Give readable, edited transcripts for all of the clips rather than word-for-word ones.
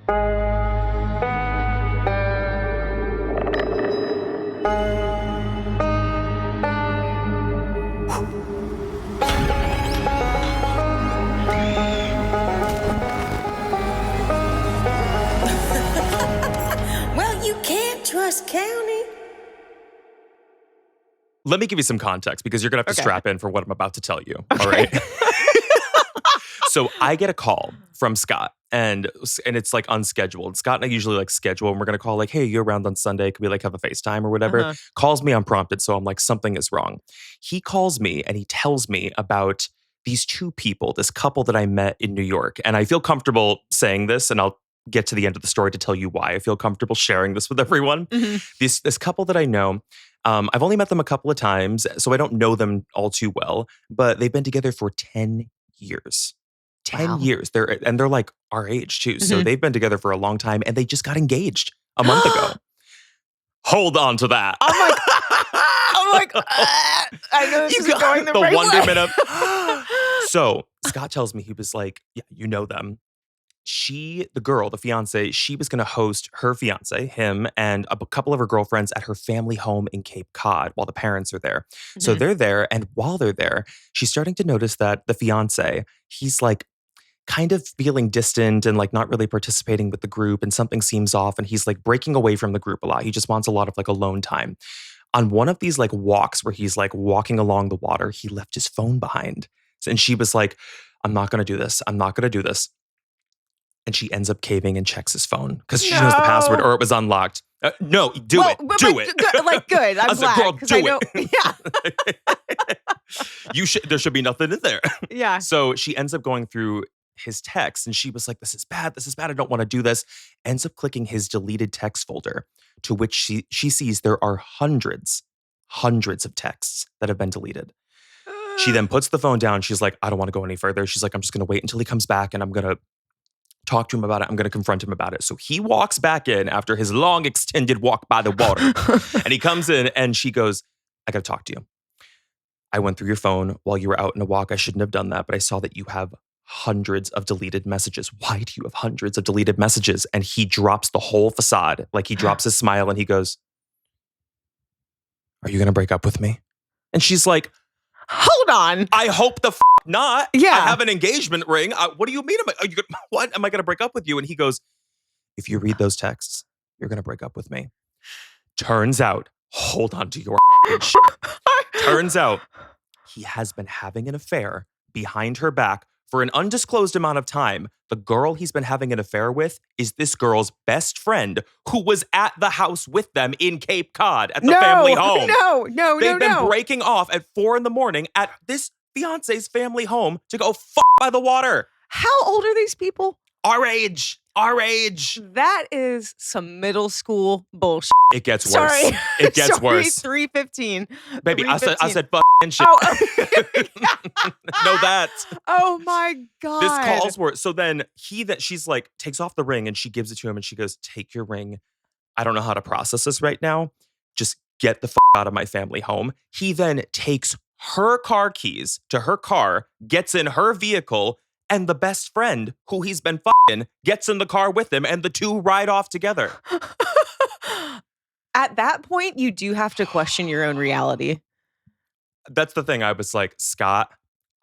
Well, you can't trust County. Let me give you some context because you're going to have to strap in for what I'm about to tell you. Okay. All right. So I get a call from Scott and it's like unscheduled. Scott and I usually like schedule and we're going to call like, hey, you around on Sunday? Could we like have a FaceTime or whatever? Calls me unprompted. So I'm like, something is wrong. He calls me and he tells me about these two people, this couple that I met in New York. And I feel comfortable saying this and I'll get to the end of the story to tell you why I feel comfortable sharing this with everyone. This couple that I know, I've only met them a couple of times, so I don't know them all too well, but they've been together for 10 years. 10 years. They're like our age too. So they've been together for a long time and they just got engaged a month ago. Hold on to that. I'm like, I know this is going the right wonder way. minute. So Scott tells me, he was like, yeah, you know them. The girl, the fiance, she was going to host her fiance, him, and a couple of her girlfriends at her family home in Cape Cod while the parents are there. So they're there. And while they're there, she's starting to notice that the fiance, he's like kind of feeling distant and like not really participating with the group and something seems off and he's like breaking away from the group a lot. He just wants a lot of like alone time. On one of these like walks where he's like walking along the water, he left his phone behind. And she was like, I'm not going to do this. I'm not going to do this. And she ends up caving and checks his phone because she knows the password or it was unlocked. No, do it. Do it. Good. I'm glad. Girl, do I know, it. There should be nothing in there. Yeah. So she ends up going through his text and she was like, this is bad. This is bad. I don't want to do this. Ends up clicking his deleted text folder to which she sees there are hundreds of texts that have been deleted. She then puts the phone down. She's like, I don't want to go any further. She's like, I'm just going to wait until he comes back and I'm going to talk to him about it. I'm going to confront him about it. So he walks back in after his long extended walk by the water. And he comes in and she goes, I got to talk to you. I went through your phone while you were out on a walk. I shouldn't have done that, but I saw that you have hundreds of deleted messages. Why do you have hundreds of deleted messages? And he drops the whole facade. Like he drops his smile and he goes, are you going to break up with me? And she's like, hold on. I hope the not. Yeah. I have an engagement ring. What do you mean? What? Am I going to break up with you? And he goes, if you read those texts, you're going to break up with me. Turns out, hold on to your shit. Turns out he has been having an affair behind her back for an undisclosed amount of time. The girl he's been having an affair with is this girl's best friend who was at the house with them in Cape Cod at the family home. They've been breaking off at 4 a.m. at this fiance's family home to go by the water. How old are these people? Our age. That is some middle school bullshit. It gets worse. It gets worse. 3:15. Baby, I said shit. Oh. Know that. Oh my God. This calls for it. So then she's like, takes off the ring and she gives it to him and she goes, take your ring. I don't know how to process this right now. Just get the out of my family home. He then takes her car keys to her car, gets in her vehicle, and the best friend who he's been gets in the car with him and the two ride off together. At that point, you do have to question your own reality. That's the thing. I was like, Scott,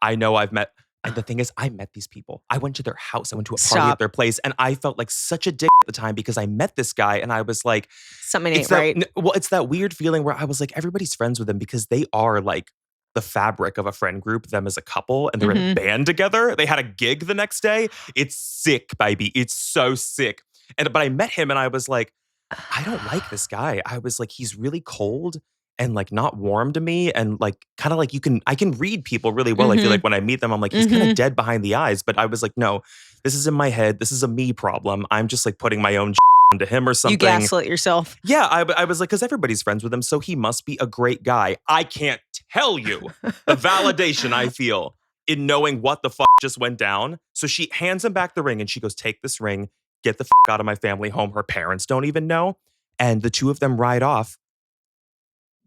I know I've met, and the thing is, I met these people. I went to their house. I went to a party at their place, and I felt like such a dick at the time because I met this guy, and I was like, something ain't right. Well, it's that weird feeling where I was like, everybody's friends with them because they are like the fabric of a friend group, them as a couple, and they're in a band together. They had a gig the next day. It's sick, baby. It's so sick. But I met him, and I was like, I don't like this guy. I was like, he's really cold and like not warm to me. And like, kind of like I can read people really well. I feel like when I meet them, I'm like, he's kind of dead behind the eyes. But I was like, no, this is in my head. This is a me problem. I'm just like putting my own onto him or something. You gaslit yourself. Yeah. I was like, because everybody's friends with him. So he must be a great guy. I can't tell you the validation I feel in knowing what the just went down. So she hands him back the ring and she goes, take this ring. Get the out of my family home. Her parents don't even know. And the two of them ride off.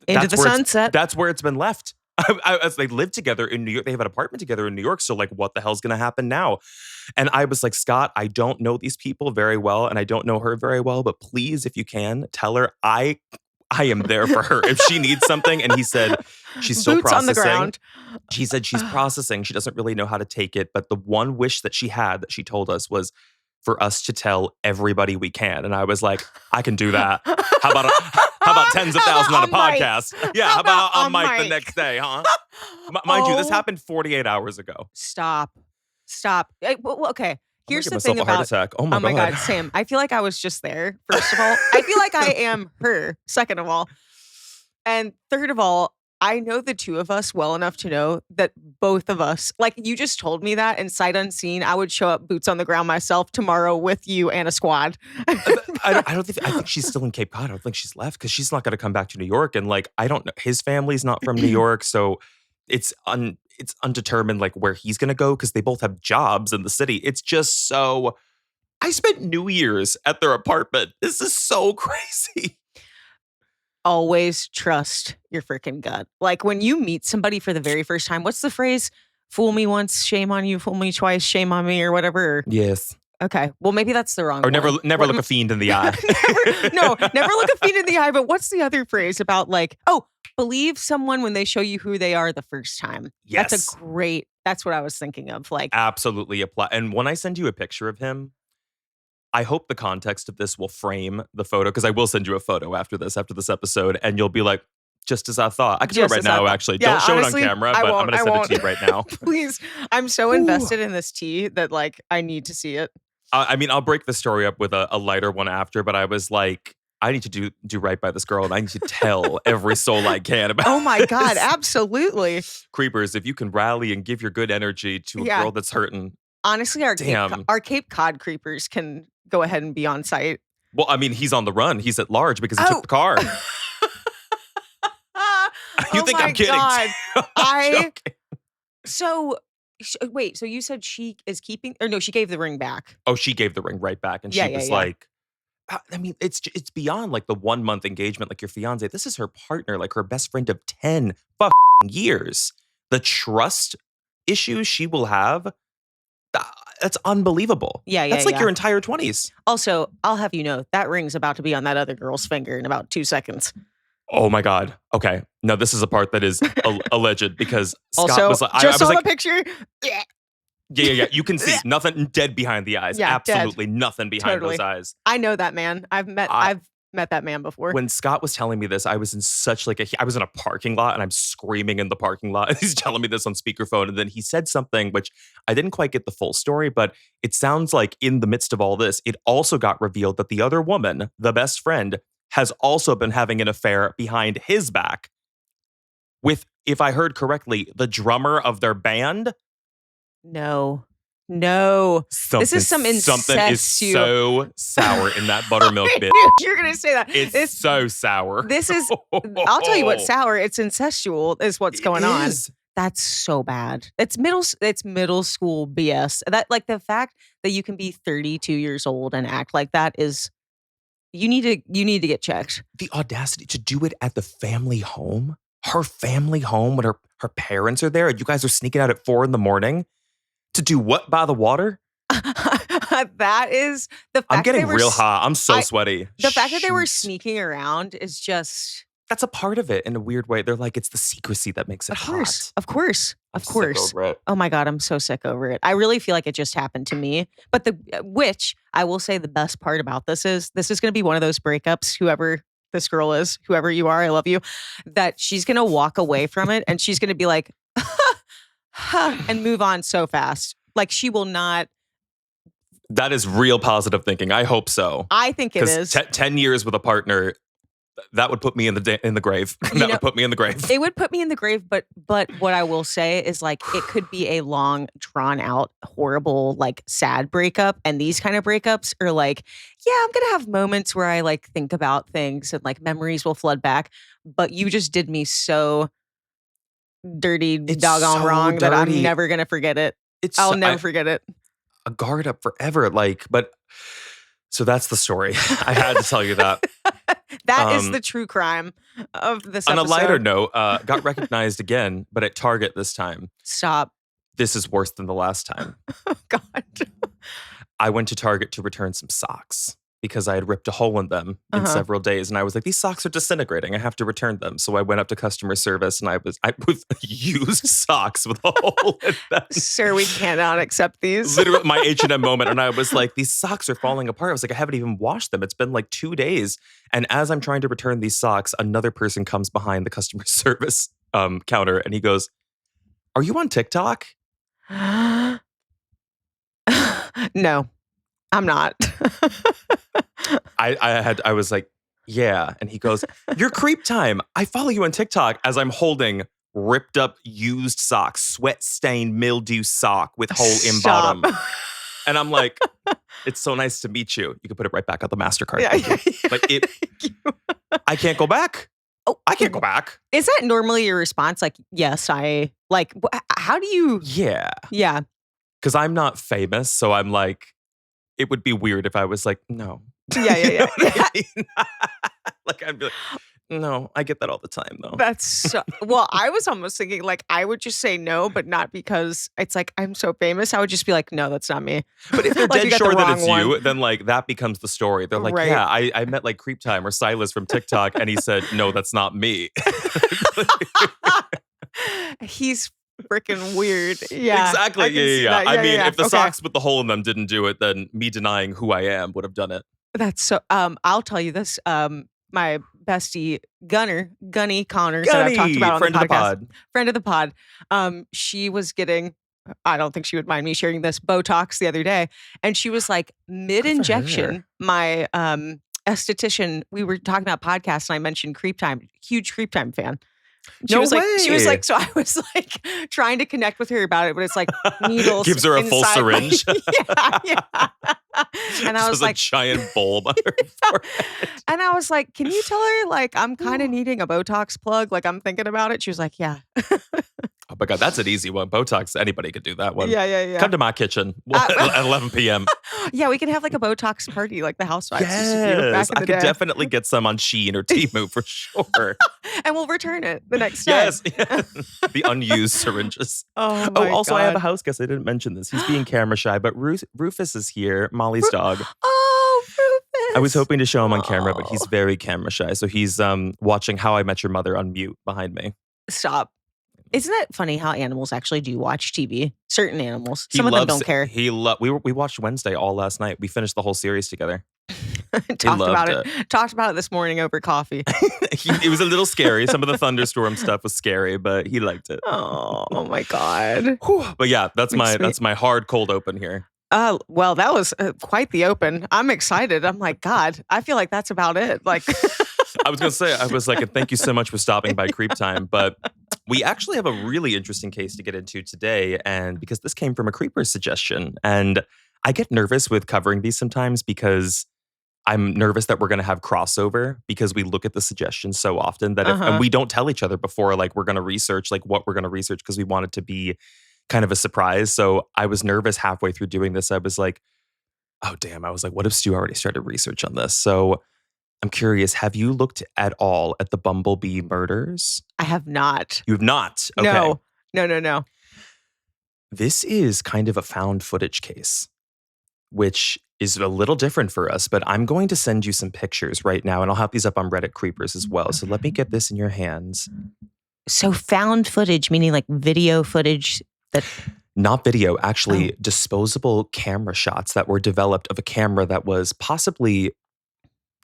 Into the sunset. That's where it's been left. As they live together in New York, they have an apartment together in New York. So like, what the hell's going to happen now? And I was like, Scott, I don't know these people very well, and I don't know her very well, but please, if you can, tell her I am there for her if she needs something. And he said, she's still Boots processing. on the ground. She said she's processing. She doesn't really know how to take it. But the one wish that she had that she told us was for us to tell everybody we can. And I was like, I can do that. How about tens of thousands on a podcast? Yeah, how about on mic the next day, huh? Mind you, this happened 48 hours ago. Stop. Okay. Here's the myself thing a heart about. attack. Oh my God, Sam. I feel like I was just there. First of all, I feel like I am her. Second of all, and third of all, I know the two of us well enough to know that both of us, like you just told me that, and sight unseen, I would show up boots on the ground myself tomorrow with you and a squad. I think she's still in Cape Cod. I don't think she's left because she's not going to come back to New York. And like, I don't know, his family's not from New York, so it's undetermined like where he's going to go because they both have jobs in the city. It's just so. I spent New Year's at their apartment. This is so crazy. Always trust your freaking gut. Like when you meet somebody for the very first time, what's the phrase? Fool me once, shame on you. Fool me twice, shame on me, or whatever. Yes. Okay. Well, maybe that's the wrong Or one. never look a fiend in the eye. never look a fiend in the eye. But what's the other phrase about like, believe someone when they show you who they are the first time. Yes. That's what I was thinking of. Like, absolutely apply. And when I send you a picture of him, I hope the context of this will frame the photo because I will send you a photo after this episode, and you'll be like, just as I thought. I can do it right now, actually. Yeah, don't show honestly, it on camera, but I'm going to send it to you right now. Please. I'm so invested in this tea that like I need to see it. I mean, I'll break the story up with a lighter one after, but I was like, I need to do right by this girl, and I need to tell every soul I can about Oh my God, this. absolutely. Creepers, if you can rally and give your good energy to a girl that's hurting. Honestly, our Cape Cod creepers can go ahead and be on site. Well, I mean, he's on the run. He's at large because he took the car. You think I'm kidding? God. So wait, so you said she is keeping, or no, she gave the ring back. Oh, she gave the ring right back. And she was like, I mean, it's beyond like the 1 month engagement, like your fiance. This is her partner, like her best friend of 10 years. The trust issues she will have, that's unbelievable. That's like your entire 20s. Also, I'll have you know, that ring's about to be on that other girl's finger in about 2 seconds. Oh my God. Okay. No, this is a part that is alleged because Scott also, was like, I was like, the picture. Yeah. You can see nothing dead behind the eyes. Yeah, absolutely nothing behind those eyes. I know that man. I've met that man before. When Scott was telling me this, I was in such like I was in a parking lot and I'm screaming in the parking lot. He's telling me this on speakerphone. And then he said something which I didn't quite get the full story, but it sounds like in the midst of all this, it also got revealed that the other woman, the best friend, has also been having an affair behind his back with, if I heard correctly, the drummer of their band. No. This is some incest. Something is so sour in that buttermilk bitch. You're going to say that. It's so sour. This is, I'll tell you what's sour. It's incestual is what's going on. That's so bad. It's middle school BS. That like the fact that you can be 32 years old and act like that is, you need to get checked. The audacity to do it at the family home, her family home when her parents are there. And you guys are sneaking out at 4 a.m. to do what by the water? That is the fact. I'm getting real hot. I'm so sweaty. The fact that they were sneaking around is just. That's a part of it in a weird way. They're like, it's the secrecy that makes it hot. Of course. Sick over it. Oh my God, I'm so sick over it. I really feel like it just happened to me. But which I will say the best part about this is going to be one of those breakups, whoever this girl is, whoever you are, I love you, that she's going to walk away from it and she's going to be like, and move on so fast. Like she will not. That is real positive thinking. I hope so. I think it is. 10 years with a partner, that would put me in the grave. Would put me in the grave. It would put me in the grave, but what I will say is like it could be a long, drawn out, horrible, like sad breakup. And these kind of breakups are like, yeah, I'm gonna have moments where I like think about things and like memories will flood back. But you just did me so dirty, doggone wrong that I'm never gonna forget it. I'll never forget it. A guard up forever, like, but so that's the story. I had to tell you that. That is the true crime of this On episode. a lighter note, got recognized again, but at Target this time. Stop. This is worse than the last time. Oh, God. I went to Target to return some socks because I had ripped a hole in them in several days. And I was like, these socks are disintegrating. I have to return them. So I went up to customer service and I was used socks with a hole in them. Sir, we cannot accept these. Literally my H&M moment. And I was like, these socks are falling apart. I was like, I haven't even washed them. It's been like 2 days. And as I'm trying to return these socks, another person comes behind the customer service counter and he goes, are you on TikTok? No, I'm not. I was like, yeah. And he goes, you're CreepTime. I follow you on TikTok as I'm holding ripped up used socks, sweat stained mildew sock with hole in Stop. bottom. And I'm like, it's so nice to meet you. You can put it right back on the MasterCard. Yeah, yeah. Like I can't go back. Oh, I can't go back. Is that normally your response? Like, yes, I like, how do you? Yeah. Yeah. Because I'm not famous. So I'm like, it would be weird if I was like, no. Yeah. You know what I mean? Like, I'd be like, no, I get that all the time though. That's so, well, I was almost thinking like I would just say no, but not because it's like I'm so famous. I would just be like, no, that's not me. But if they're Like, dead you got the sure that wrong it's one. you, then like that becomes the story. They're like, Right. yeah, I met like CreepTime or Silas from TikTok and he said, no, that's not me. He's freaking weird. Yeah. Exactly. I can Yeah. see that. I mean, yeah. if the Okay. socks with the hole in them didn't do it, then me denying who I am would have done it. That's so I'll tell you this. My bestie Gunny Connors that I've talked about on friend the of the podcast. pod. Friend of the pod. She was getting, I don't think she would mind me sharing this, Botox the other day. And she was like, mid-injection, my esthetician, we were talking about podcasts and I mentioned CreepTime, huge CreepTime fan. She No was like, way. so I was like trying to connect with her about it, but it's like needles. Gives her a full inside my- syringe. yeah. And I Just was has like, a giant bulb on her forehead. and I was like, can you tell her like I'm kind of needing a Botox plug? Like I'm thinking about it. She was like, yeah. Oh my God, that's an easy one. Botox, anybody could do that one. Yeah. Come to my kitchen at 11 p.m. Yeah, we can have like a Botox party like the Housewives used to do back Yes, in the I could day. definitely get some on Shein or Temu for sure. And we'll return it the next day. Yes, the unused syringes. Oh, Oh, my also, God. I have a house guest. I didn't mention this. He's being camera shy, but Rufus is here, Molly's dog. Oh, Rufus. I was hoping to show him on camera, but Oh. he's very camera shy. So he's watching How I Met Your Mother on mute behind me. Stop. Isn't it funny how animals actually do watch TV? Certain animals. He Some of them loves- don't care. We watched Wednesday all last night. We finished the whole series together. Talked about loved it. Talked about it this morning over coffee. It was a little scary. Some of the thunderstorm stuff was scary, but he liked it. Oh my God. Whew. But yeah, that's Makes me- my hard cold open here. Well, that was quite the open. I'm excited. I'm like, God, I feel like that's about it. Like, I was gonna say, I was like, and thank you so much for stopping by CreepTime. But we actually have a really interesting case to get into today, and because this came from a creeper suggestion, and I get nervous with covering these sometimes because I'm nervous that we're gonna have crossover because we look at the suggestions so often that and we don't tell each other before, like we're gonna research like what we're gonna research because we want it to be kind of a surprise. So I was nervous halfway through doing this. I was like, oh damn, I was like, what if Stu already started research on this? So I'm curious, have you looked at all at the Bumblebee murders? I have not. You have not? Okay. No. This is kind of a found footage case, which is a little different for us, but I'm going to send you some pictures right now, and I'll have these up on Reddit Creepers as well. So let me get this in your hands. So found footage, meaning like video footage that. Not video, actually disposable camera shots that were developed of a camera that was possibly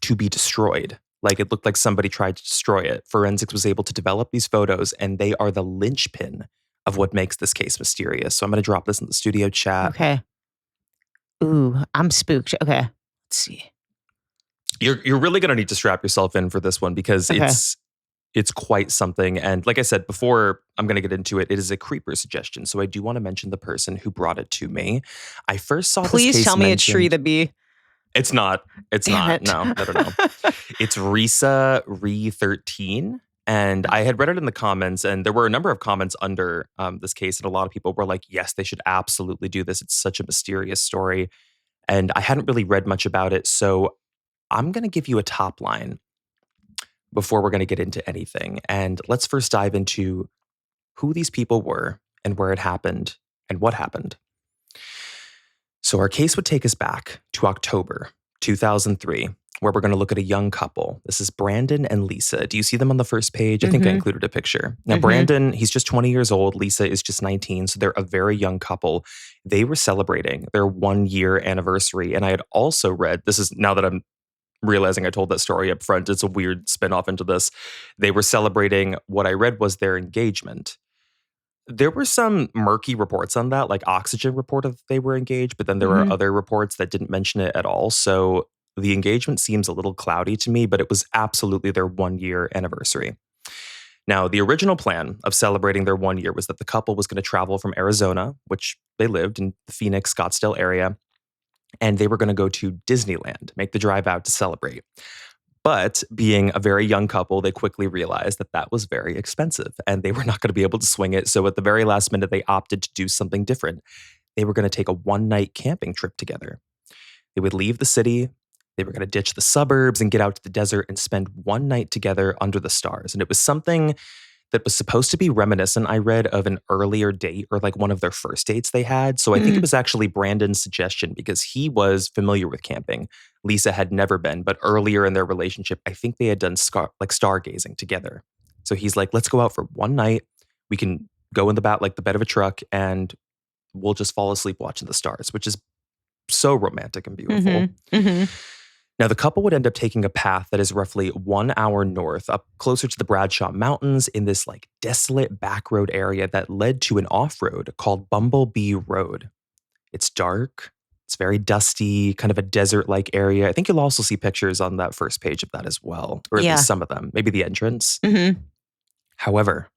to be destroyed. Like it looked like somebody tried to destroy it. Forensics was able to develop these photos, and they are the linchpin of what makes this case mysterious. So I'm going to drop this in the studio chat. Okay. Ooh, I'm spooked. Okay. Let's see. You're really going to need to strap yourself in for this one because Okay. it's quite something. And like I said before, I'm going to get into it. It is a creeper suggestion. So I do want to mention the person who brought it to me. I first saw this Please case tell me it's Shree mentioned- the Bee. It's not. It's Damn not. it. No. It's Risa Re13. And I had read it in the comments, and there were a number of comments under this case. And a lot of people were like, yes, they should absolutely do this. It's such a mysterious story. And I hadn't really read much about it. So I'm going to give you a top line. before we're going to get into anything. And let's first dive into who these people were and where it happened and what happened. So our case would take us back to October 2003, where we're going to look at a young couple. This is Brandon and Lisa. Do you see them on the first page? I think I included a picture. Now, Brandon, he's just 20 years old. Lisa is just 19. So they're a very young couple. They were celebrating their 1-year anniversary. And I had also read, this is now that I'm realizing I told that story up front, it's a weird spinoff into this. They were celebrating, what I read was their engagement. There were some murky reports on that, like Oxygen reported that they were engaged, but then there were other reports that didn't mention it at all. So the engagement seems a little cloudy to me, but it was absolutely their 1-year anniversary. Now, the original plan of celebrating their 1 year was that the couple was going to travel from Arizona, which they lived in the Phoenix, Scottsdale area, and they were going to go to Disneyland, make the drive out to celebrate. But being a very young couple, they quickly realized that that was very expensive and they were not going to be able to swing it. So at the very last minute, they opted to do something different. They were going to take a 1-night camping trip together. They would leave the city. They were going to ditch the suburbs and get out to the desert and spend 1 night together under the stars. And it was something that was supposed to be reminiscent, I read, of an earlier date or like one of their first dates they had. So I think it was actually Brandon's suggestion because he was familiar with camping. Lisa had never been, but earlier in their relationship, I think they had done stargazing together. So he's like, let's go out for 1 night. We can go in the bed of a truck and we'll just fall asleep watching the stars, which is so romantic and beautiful. Now, the couple would end up taking a path that is roughly 1 hour north, up closer to the Bradshaw Mountains in this like desolate back road area that led to an off-road called Bumblebee Road. It's dark. It's very dusty, kind of a desert-like area. I think you'll also see pictures on that first page of that as well, or at least some of them, maybe the entrance. However,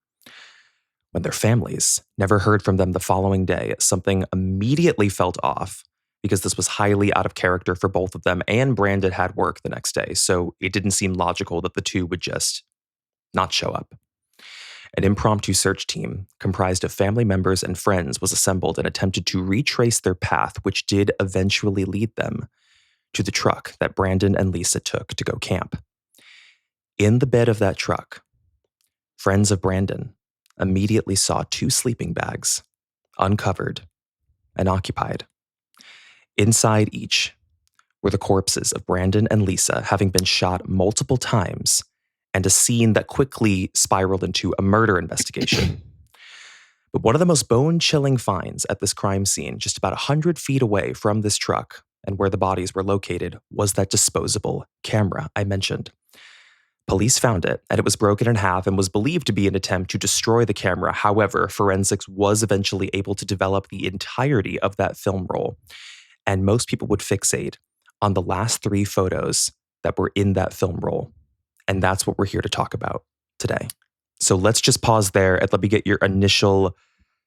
when their families never heard from them the following day, something immediately felt off, because this was highly out of character for both of them, and Brandon had work the next day, so it didn't seem logical that the two would just not show up. An impromptu search team comprised of family members and friends was assembled and attempted to retrace their path, which did eventually lead them to the truck that Brandon and Lisa took to go camp. In the bed of that truck, friends of Brandon immediately saw 2 sleeping bags, uncovered and occupied. Inside each were the corpses of Brandon and Lisa having been shot multiple times, and a scene that quickly spiraled into a murder investigation. But one of the most bone-chilling finds at this crime scene, just about 100 feet away from this truck and where the bodies were located, was that disposable camera I mentioned. Police found it, and it was broken in half and was believed to be an attempt to destroy the camera. However, forensics was eventually able to develop the entirety of that film roll. And most people would fixate on the last 3 photos that were in that film roll. And that's what we're here to talk about today. So let's just pause there and let me get your initial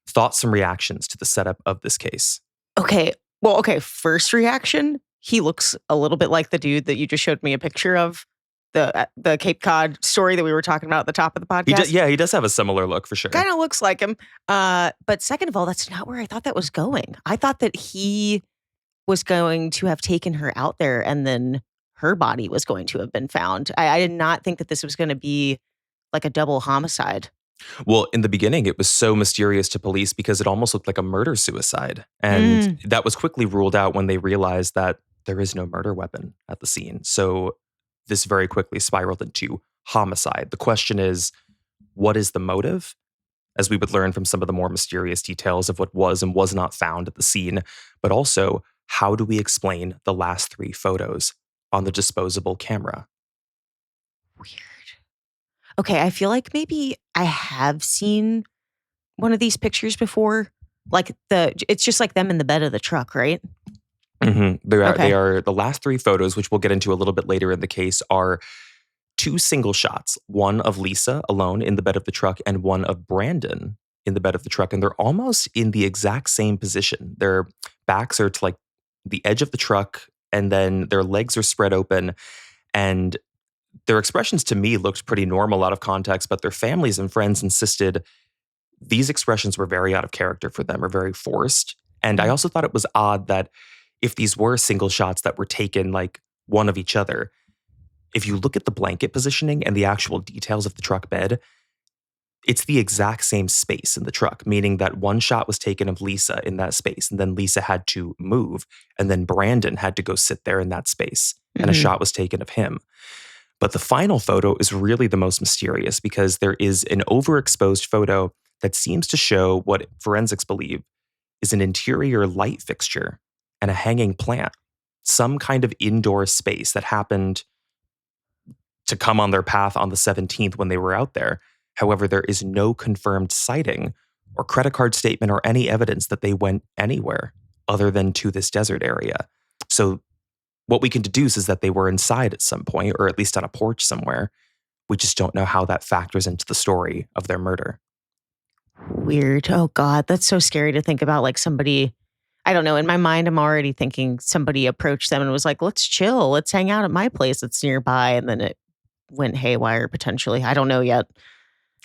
thoughts and reactions to the setup of this case. Okay. Well, first reaction, he looks a little bit like the dude that you just showed me a picture of, the Cape Cod story that we were talking about at the top of the podcast. He does have a similar look for sure. Kind of looks like him. But second of all, that's not where I thought that was going. I thought that he was going to have taken her out there and then her body was going to have been found. I did not think that this was going to be like a double homicide. Well, in the beginning, it was so mysterious to police because it almost looked like a murder-suicide. And that was quickly ruled out when they realized that there is no murder weapon at the scene. So this very quickly spiraled into homicide. The question is, what is the motive? As we would learn from some of the more mysterious details of what was and was not found at the scene, but also, how do we explain the last 3 photos on the disposable camera? Weird. Okay, I feel like maybe I have seen one of these pictures before. Like it's just like them in the bed of the truck, right? They are the last 3 photos, which we'll get into a little bit later in the case, are 2 single shots. One of Lisa alone in the bed of the truck and one of Brandon in the bed of the truck. And they're almost in the exact same position. Their backs are to like the edge of the truck, and then their legs are spread open, and their expressions to me looked pretty normal out of context, but their families and friends insisted these expressions were very out of character for them, or very forced. And I also thought it was odd that if these were single shots that were taken like one of each other, if you look at the blanket positioning and the actual details of the truck bed, it's the exact same space in the truck, meaning that one shot was taken of Lisa in that space, and then Lisa had to move, and then Brandon had to go sit there in that space, and a shot was taken of him. But the final photo is really the most mysterious because there is an overexposed photo that seems to show what forensics believe is an interior light fixture and a hanging plant, some kind of indoor space that happened to come on their path on the 17th when they were out there. However, there is no confirmed sighting or credit card statement or any evidence that they went anywhere other than to this desert area. So what we can deduce is that they were inside at some point, or at least on a porch somewhere. We just don't know how that factors into the story of their murder. Weird. Oh God, that's so scary to think about. Like somebody, I don't know. In my mind, I'm already thinking somebody approached them and was like, let's chill. Let's hang out at my place that's nearby. And then it went haywire potentially. I don't know yet.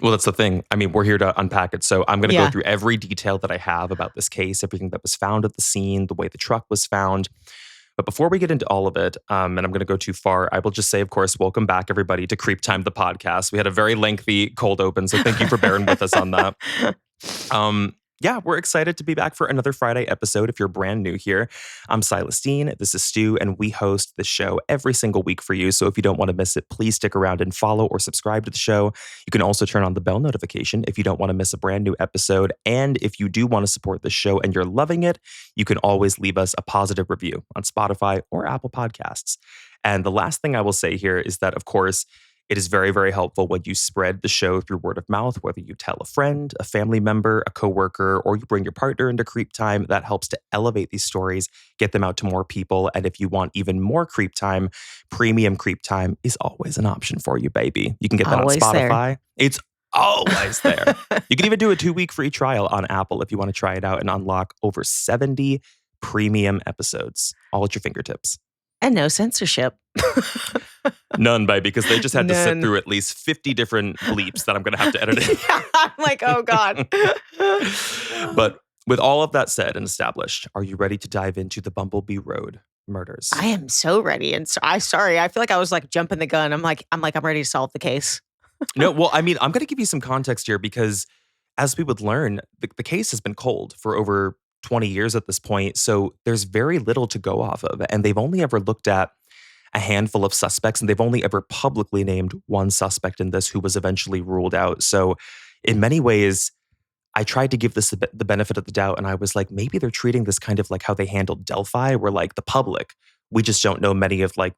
Well, that's the thing. I mean, we're here to unpack it. So I'm going to Yeah. go through every detail that I have about this case, everything that was found at the scene, the way the truck was found. But before we get into all of it, and I'm going to go too far, I will just say, of course, welcome back, everybody, to CreepTime, the podcast. We had a very lengthy cold open, so thank you for bearing with us on that. Yeah, we're excited to be back for another Friday episode. If you're brand new here, I'm Silas Dean. This is Stu, and we host the show every single week for you. So if you don't want to miss it, please stick around and follow or subscribe to the show. You can also turn on the bell notification if you don't want to miss a brand new episode. And if you do want to support the show and you're loving it, you can always leave us a positive review on Spotify or Apple Podcasts. And the last thing I will say here is that, of course, it is very, very helpful when you spread the show through word of mouth, whether you tell a friend, a family member, a coworker, or you bring your partner into Creep Time. That helps to elevate these stories, get them out to more people. And if you want even more Creep Time, premium Creep Time is always an option for you, baby. You can get that Always on Spotify. there. It's always there. You can even do a 2-week free trial on Apple if you want to try it out and unlock over 70 premium episodes, all at your fingertips. And no censorship. None, baby, because they just had to sit None. through at least 50 different bleeps that I'm going to have to edit in. Yeah, I'm like, oh God. But with all of that said and established, are you ready to dive into the Bumblebee Road murders? I am so ready. And so, sorry, I feel like I was like jumping the gun. I'm ready to solve the case. No, well, I mean, I'm going to give you some context here because as we would learn, the case has been cold for over 20 years at this point. So there's very little to go off of. And they've only ever looked at a handful of suspects, and they've only ever publicly named one suspect in this who was eventually ruled out. So in many ways, I tried to give this the benefit of the doubt, and I was like, maybe they're treating this kind of like how they handled Delphi, where like the public, we just don't know many of like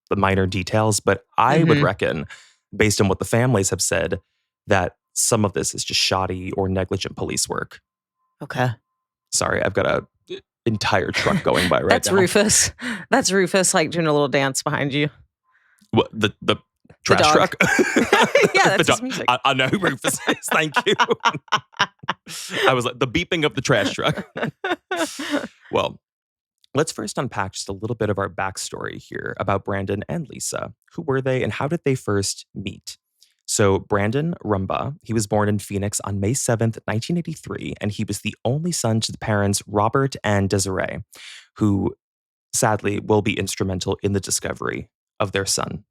the minor details. But I would reckon, based on what the families have said, that some of this is just shoddy or negligent police work. Okay. Sorry, I've got a entire truck going by right That's now. Rufus. That's Rufus like doing a little dance behind you. What, the trash dog. truck? Yeah, that's The his music. I know who Rufus is. Thank you. I was like, the beeping of the trash truck. Well, let's first unpack just a little bit of our backstory here about Brandon and Lisa. Who were they and how did they first meet? So Brandon Rumbaugh, he was born in Phoenix on May 7th, 1983, and he was the only son to the parents Robert and Desiree, who sadly will be instrumental in the discovery of their son.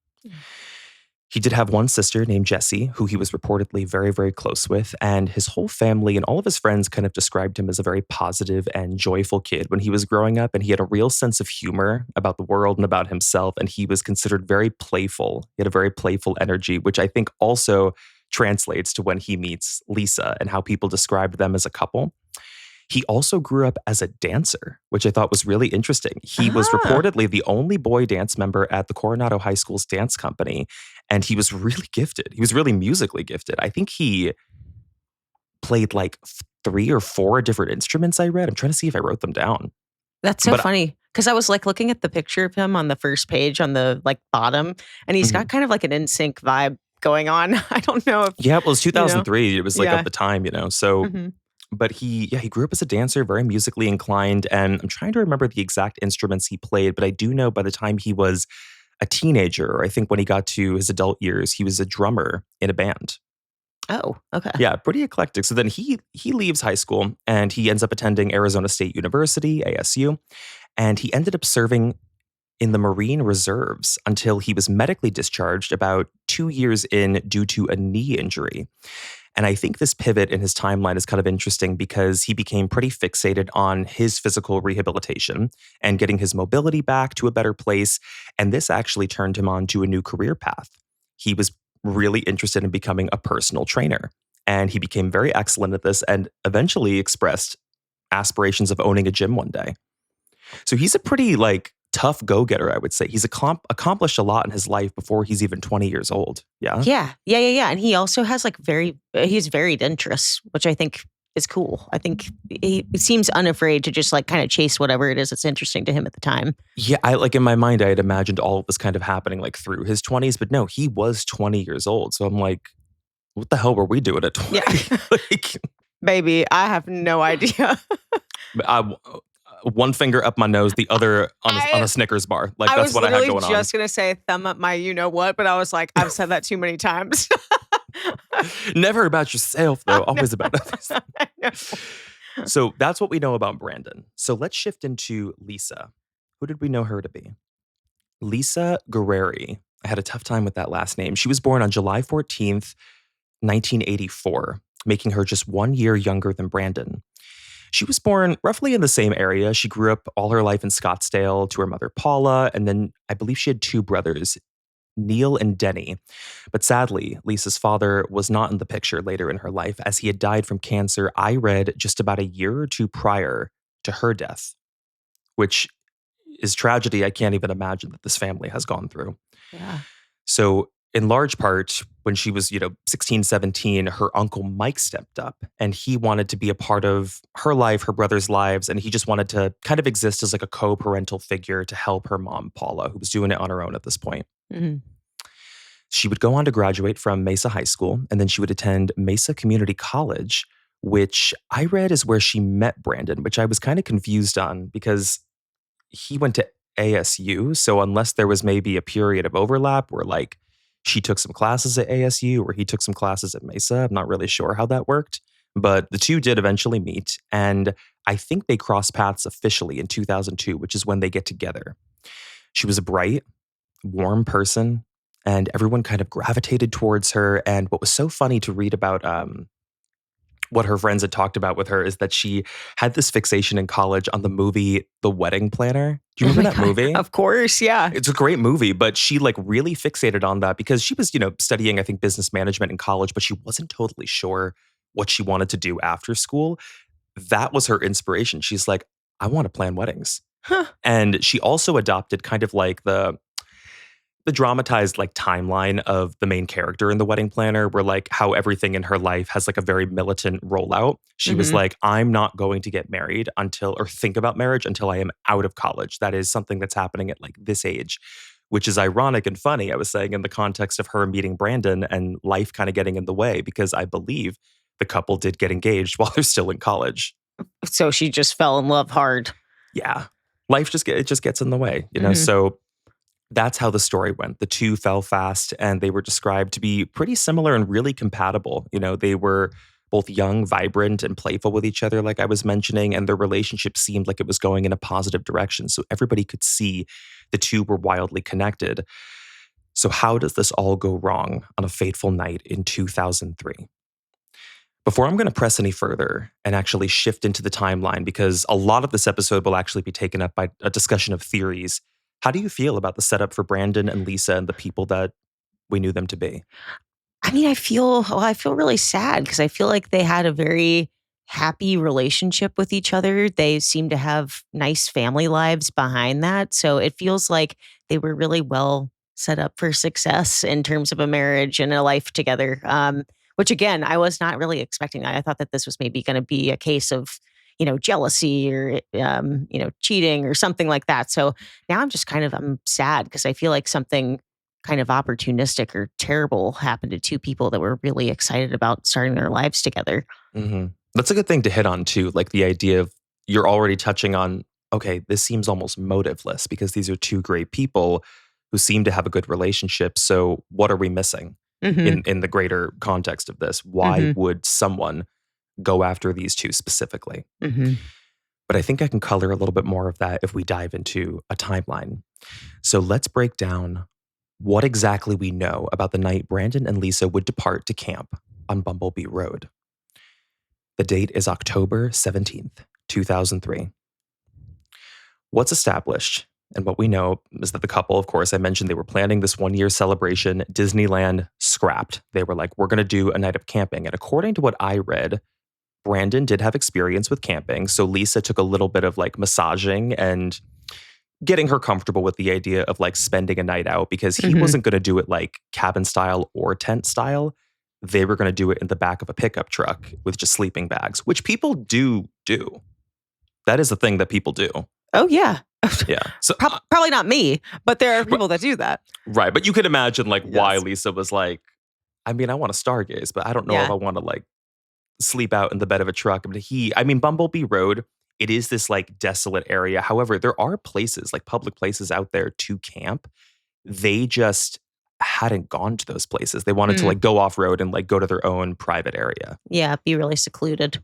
He did have one sister named Jessie, who he was reportedly very, very close with, and his whole family and all of his friends kind of described him as a very positive and joyful kid when he was growing up, and he had a real sense of humor about the world and about himself, and he was considered very playful. He had a very playful energy, which I think also translates to when he meets Lisa and how people described them as a couple. He also grew up as a dancer, which I thought was really interesting. He was reportedly the only boy dance member at the Coronado High School's dance company, and he was really gifted. He was really musically gifted. I think he played like 3 or 4 different instruments I read. I'm trying to see if I wrote them down. That's so But funny. Because I was like looking at the picture of him on the first page on the like bottom, and he's got kind of like an NSYNC vibe going on. I don't know if Yeah, well, it was 2003. It was like Yeah. of the time, So but he grew up as a dancer, very musically inclined. And I'm trying to remember the exact instruments he played, but I do know by the time he was a teenager, or I think when he got to his adult years, he was a drummer in a band. Oh, okay. Yeah, pretty eclectic. So then he leaves high school and he ends up attending Arizona State University, ASU, and he ended up serving in the Marine Reserves until he was medically discharged about 2 years in due to a knee injury. And I think this pivot in his timeline is kind of interesting because he became pretty fixated on his physical rehabilitation and getting his mobility back to a better place. And this actually turned him on to a new career path. He was really interested in becoming a personal trainer. And he became very excellent at this and eventually expressed aspirations of owning a gym one day. So he's a pretty tough go-getter, I would say. He's accomplished a lot in his life before he's even 20 years old. Yeah? Yeah. And he also has he's varied interests, which I think is cool. I think he seems unafraid to just kind of chase whatever it is that's interesting to him at the time. Yeah, in my mind, I had imagined all of this kind of happening through his 20s, but no, he was 20 years old. So I'm like, what the hell were we doing at 20? Yeah. Baby, I have no idea. One finger up my nose, the other on a Snickers bar. That's what I had going on. I was just going to say thumb up my you-know-what, but I was like, I've said that too many times. Never about yourself, though. Always about others. I know. So that's what we know about Brandon. So let's shift into Lisa. Who did we know her to be? Lisa Guerreri. I had a tough time with that last name. She was born on July 14th, 1984, making her just 1 year younger than Brandon. She was born roughly in the same area. She grew up all her life in Scottsdale to her mother, Paula, and then I believe she had 2 brothers, Neil and Denny. But sadly, Lisa's father was not in the picture later in her life as he had died from cancer, I read, just about a year or 2 prior to her death, which is tragedy I can't even imagine that this family has gone through. Yeah. So in large part, when she was, 16, 17, her uncle Mike stepped up and he wanted to be a part of her life, her brother's lives. And he just wanted to kind of exist as a co-parental figure to help her mom, Paula, who was doing it on her own at this point. Mm-hmm. She would go on to graduate from Mesa High School, and then she would attend Mesa Community College, which I read is where she met Brandon, which I was kind of confused on because he went to ASU. So unless there was maybe a period of overlap where she took some classes at ASU or he took some classes at Mesa. I'm not really sure how that worked, but the two did eventually meet. And I think they crossed paths officially in 2002, which is when they get together. She was a bright, warm person, and everyone kind of gravitated towards her. And what was so funny to read about what her friends had talked about with her is that she had this fixation in college on the movie The Wedding Planner. Do you remember that movie? Of course, yeah. It's a great movie, but she really fixated on that because she was, studying, I think, business management in college, but she wasn't totally sure what she wanted to do after school. That was her inspiration. She's like, I want to plan weddings. Huh. And she also adopted kind of the dramatized timeline of the main character in The Wedding Planner where how everything in her life has a very militant rollout. She was like, I'm not going to get married or think about marriage until I am out of college. That is something that's happening at this age, which is ironic and funny, I was saying, in the context of her meeting Brandon and life kind of getting in the way because I believe the couple did get engaged while they're still in college. So she just fell in love hard. Yeah. Life just gets in the way, So that's how the story went. The two fell fast and they were described to be pretty similar and really compatible. They were both young, vibrant, and playful with each other, like I was mentioning, and their relationship seemed like it was going in a positive direction. So everybody could see the two were wildly connected. So how does this all go wrong on a fateful night in 2003? Before I'm going to press any further and actually shift into the timeline, because a lot of this episode will actually be taken up by a discussion of theories, how do you feel about the setup for Brandon and Lisa and the people that we knew them to be? I mean, I feel really sad because I feel like they had a very happy relationship with each other. They seem to have nice family lives behind that. So it feels like they were really well set up for success in terms of a marriage and a life together. Which again, I was not really expecting that. I thought that this was maybe going to be a case of jealousy or, cheating or something like that. So now I'm sad because I feel like something kind of opportunistic or terrible happened to two people that were really excited about starting their lives together. Mm-hmm. That's a good thing to hit on too. The idea of you're already touching on, okay, this seems almost motiveless because these are two great people who seem to have a good relationship. So what are we missing in the greater context of this? Why would someone go after these two specifically? Mm-hmm. But I think I can color a little bit more of that if we dive into a timeline. So let's break down what exactly we know about the night Brandon and Lisa would depart to camp on Bumblebee Road. The date is October 17th, 2003. What's established and what we know is that the couple, of course, I mentioned they were planning this 1-year celebration. Disneyland scrapped. They were like, we're going to do a night of camping. And according to what I read, Brandon did have experience with camping. So Lisa took a little bit of like massaging and getting her comfortable with the idea of like spending a night out because he wasn't going to do it like cabin style or tent style. They were going to do it in the back of a pickup truck with just sleeping bags, which people do. That is a thing that people do. Oh, yeah. Yeah. So Probably not me, but there are people that do that. Right. But you could imagine like why Lisa was like, I mean, I want to stargaze, but I don't know if I want to like sleep out in the bed of a truck. I mean, Bumblebee Road, it is this like desolate area. However, there are places like public places out there to camp. They just hadn't gone to those places. They wanted to like go off road and like go to their own private area. Yeah, be really secluded.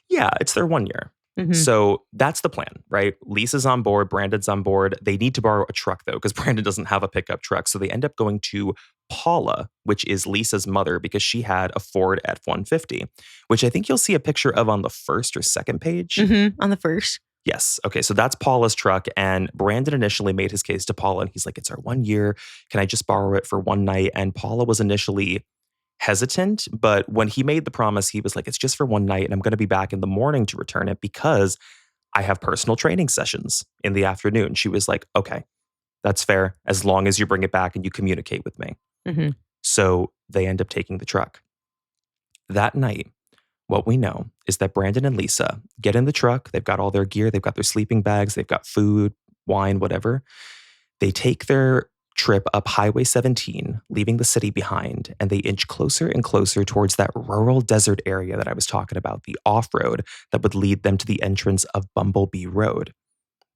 Yeah, it's their 1 year. So that's the plan, right? Lisa's on board. Brandon's on board. They need to borrow a truck, though, because Brandon doesn't have a pickup truck. So they end up going to Paula, which is Lisa's mother, because she had a Ford F-150, which I think you'll see a picture of on the first or second page. On the first. Yes. Okay. So that's Paula's truck. And Brandon initially made his case to Paula. And he's like, it's our 1 year. Can I just borrow it for one night? And Paula was initially hesitant, but when he made the promise, he was like, it's just for one night and I'm going to be back in the morning to return it because I have personal training sessions in the afternoon. She was like, okay, that's fair as long as you bring it back and you communicate with me. So they end up taking the truck. That night, what we know is that Brandon and Lisa get in the truck. They've got all their gear. They've got their sleeping bags. They've got food, wine, whatever. They take their trip up Highway 17, leaving the city behind, and they inch closer and closer towards that rural desert area that I was talking about, the off-road that would lead them to the entrance of Bumblebee Road.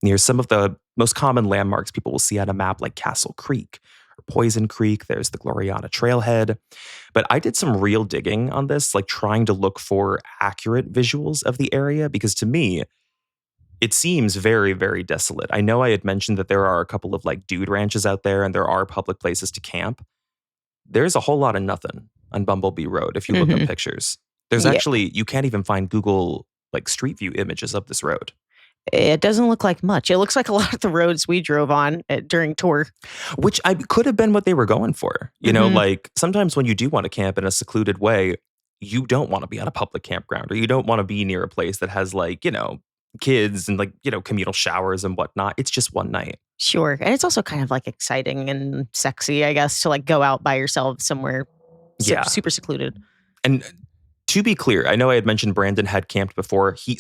Near some of the most common landmarks people will see on a map like Castle Creek or Poison Creek, there's the Gloriana Trailhead. But I did some real digging on this, like trying to look for accurate visuals of the area, because to me, it seems very, very desolate. I know I had mentioned that there are a couple of like dude ranches out there and there are public places to camp. There's a whole lot of nothing on Bumblebee Road if you look up pictures. There's actually, you can't even find Google like Street View images of this road. It doesn't look like much. It looks like a lot of the roads we drove on during tour. Which could have been what they were going for. You know, like sometimes when you do want to camp in a secluded way, you don't want to be on a public campground or you don't want to be near a place that has like, you know, kids and like, you know, communal showers and whatnot. It's just one night. Sure. And it's also kind of like exciting and sexy, I guess, to like go out by yourself somewhere super secluded. And to be clear, I know I had mentioned Brandon had camped before. He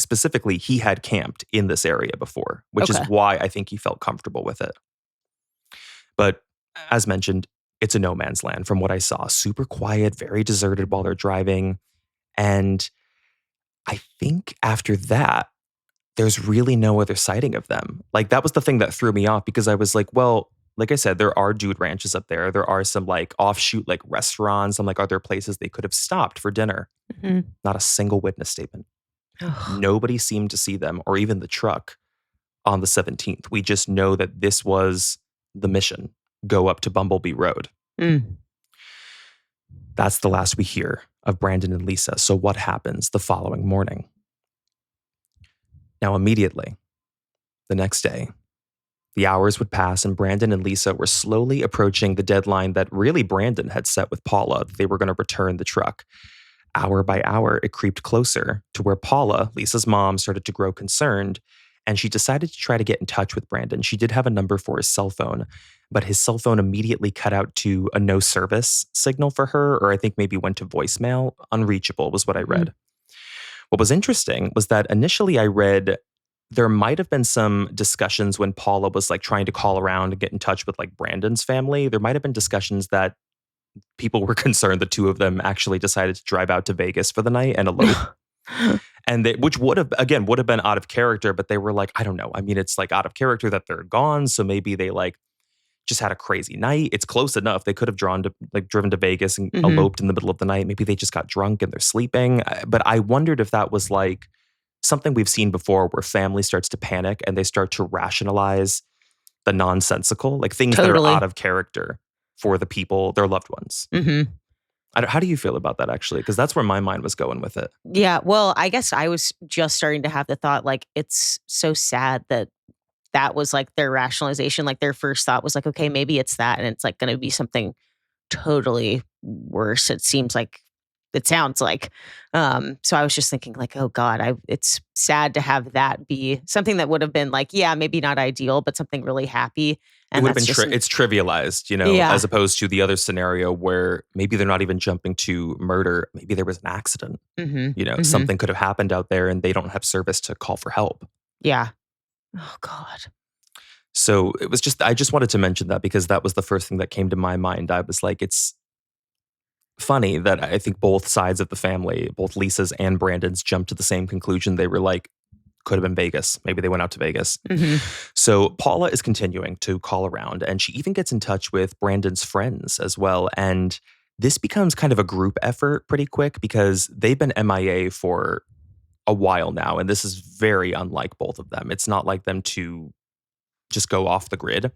had camped in this area before, which is why I think he felt comfortable with it. But as mentioned, it's a no man's land from what I saw. Super quiet, very deserted while they're driving. And I think after that, there's really no other sighting of them. Like that was the thing that threw me off because I was like, well, like I said, there are dude ranches up there. There are some like offshoot like restaurants. I'm like, are there places they could have stopped for dinner? Not a single witness statement. Nobody seemed to see them or even the truck on the 17th. We just know that this was the mission. Go up to Bumblebee Road. That's the last we hear of Brandon and Lisa. So what happens the following morning? Now, immediately, the next day, the hours would pass and Brandon and Lisa were slowly approaching the deadline that really Brandon had set with Paula. They were going to return the truck. Hour by hour, it creeped closer to where Paula, Lisa's mom, started to grow concerned, and she decided to try to get in touch with Brandon. She did have a number for his cell phone, but his cell phone immediately cut out to a no service signal for her, or I think maybe went to voicemail. Unreachable was what I read. What was interesting was that initially I read there might have been some discussions when Paula was like trying to call around and get in touch with like Brandon's family. There might have been discussions that people were concerned the two of them actually decided to drive out to Vegas for the night and elope. And which would have been out of character, but they were like, I don't know. I mean, it's like out of character that they're gone. So maybe they like just had a crazy night. It's close enough. They could have driven to Vegas and eloped in the middle of the night. Maybe they just got drunk and they're sleeping. But I wondered if that was like something we've seen before where family starts to panic and they start to rationalize the nonsensical, like things that are Totally. out of character for the people, their loved ones. Mm-hmm. How do you feel about that, actually? Because that's where my mind was going with it. Yeah. Well, I guess I was just starting to have the thought, like, it's so sad that that was like their rationalization. Like their first thought was like, okay, maybe it's that. And it's like going to be something totally worse. It sounds like. So I was just thinking like, oh God, it's sad to have that be something that would have been like, yeah, maybe not ideal, but something really happy. It And would have that's been just, it's trivialized, Yeah. as opposed to the other scenario where maybe they're not even jumping to murder. Maybe there was an accident. Mhm. Something could have happened out there and they don't have service to call for help. Yeah. Oh God. So I just wanted to mention that because that was the first thing that came to my mind. I was like, it's funny that I think both sides of the family, both Lisa's and Brandon's, jumped to the same conclusion. They were like, could have been Vegas. Maybe they went out to Vegas. Mhm. So Paula is continuing to call around and she even gets in touch with Brandon's friends as well. And this becomes kind of a group effort pretty quick because they've been MIA for a while now. And this is very unlike both of them. It's not like them to just go off the grid.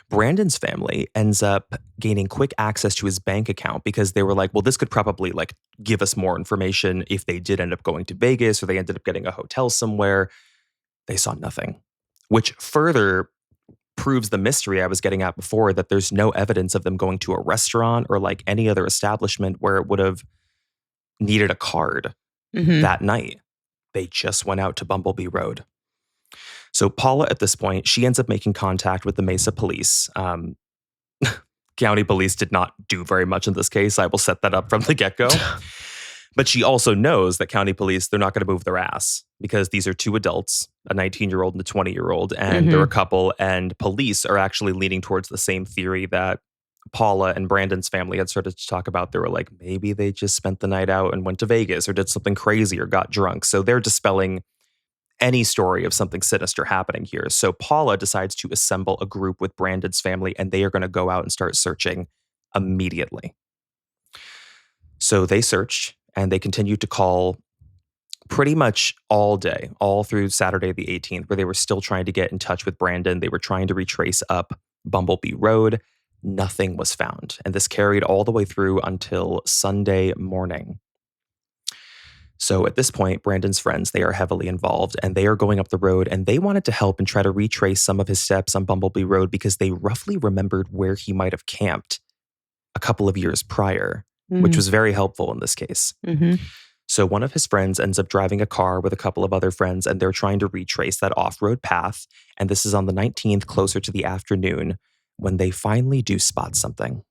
Brandon's family ends up gaining quick access to his bank account because they were like, well, this could probably like give us more information if they did end up going to Vegas or they ended up getting a hotel somewhere. They saw nothing, which further proves the mystery I was getting at before, that there's no evidence of them going to a restaurant or like any other establishment where it would have needed a card Mhm. that night. They just went out to Bumblebee Road. So Paula, at this point, she ends up making contact with the Mesa police. County police did not do very much in this case. I will set that up from the get-go. But she also knows that county police, they're not going to move their ass because these are two adults, a 19-year-old and a 20-year-old, and they're a couple. And police are actually leaning towards the same theory that Paula and Brandon's family had started to talk about. They were like, maybe they just spent the night out and went to Vegas or did something crazy or got drunk. So they're dispelling any story of something sinister happening here. So Paula decides to assemble a group with Brandon's family and they are going to go out and start searching immediately. So they searched and they continued to call pretty much all day, all through Saturday the 18th, where they were still trying to get in touch with Brandon. They were trying to retrace up Bumblebee Road. Nothing was found. And this carried all the way through until Sunday morning. So at this point, Brandon's friends, they are heavily involved and they are going up the road and they wanted to help and try to retrace some of his steps on Bumblebee Road because they roughly remembered where he might have camped a couple of years prior, which was very helpful in this case. Mhm. So one of his friends ends up driving a car with a couple of other friends and they're trying to retrace that off-road path. And this is on the 19th, closer to the afternoon, when they finally do spot something.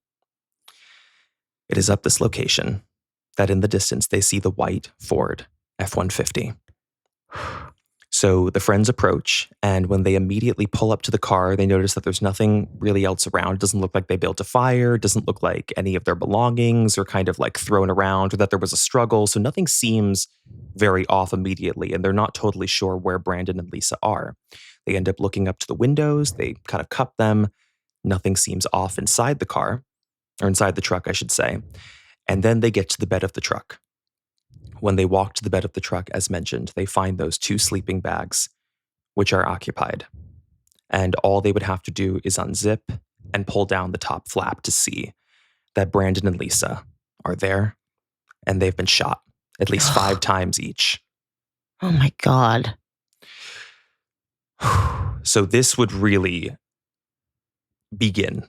It is up this location that in the distance they see the white Ford F-150. So the friends approach, and when they immediately pull up to the car, they notice that there's nothing really else around. It doesn't look like they built a fire. It doesn't look like any of their belongings are kind of like thrown around or that there was a struggle. So nothing seems very off immediately, and they're not totally sure where Brandon and Lisa are. They end up looking up to the windows. They kind of cup them. Nothing seems off inside the car, or inside the truck, I should say. And then they get to the bed of the truck. When they walk to the bed of the truck, as mentioned, they find those two sleeping bags, which are occupied. And all they would have to do is unzip and pull down the top flap to see that Brandon and Lisa are there, and they've been shot at least 5 times each. Oh my God. So this would really begin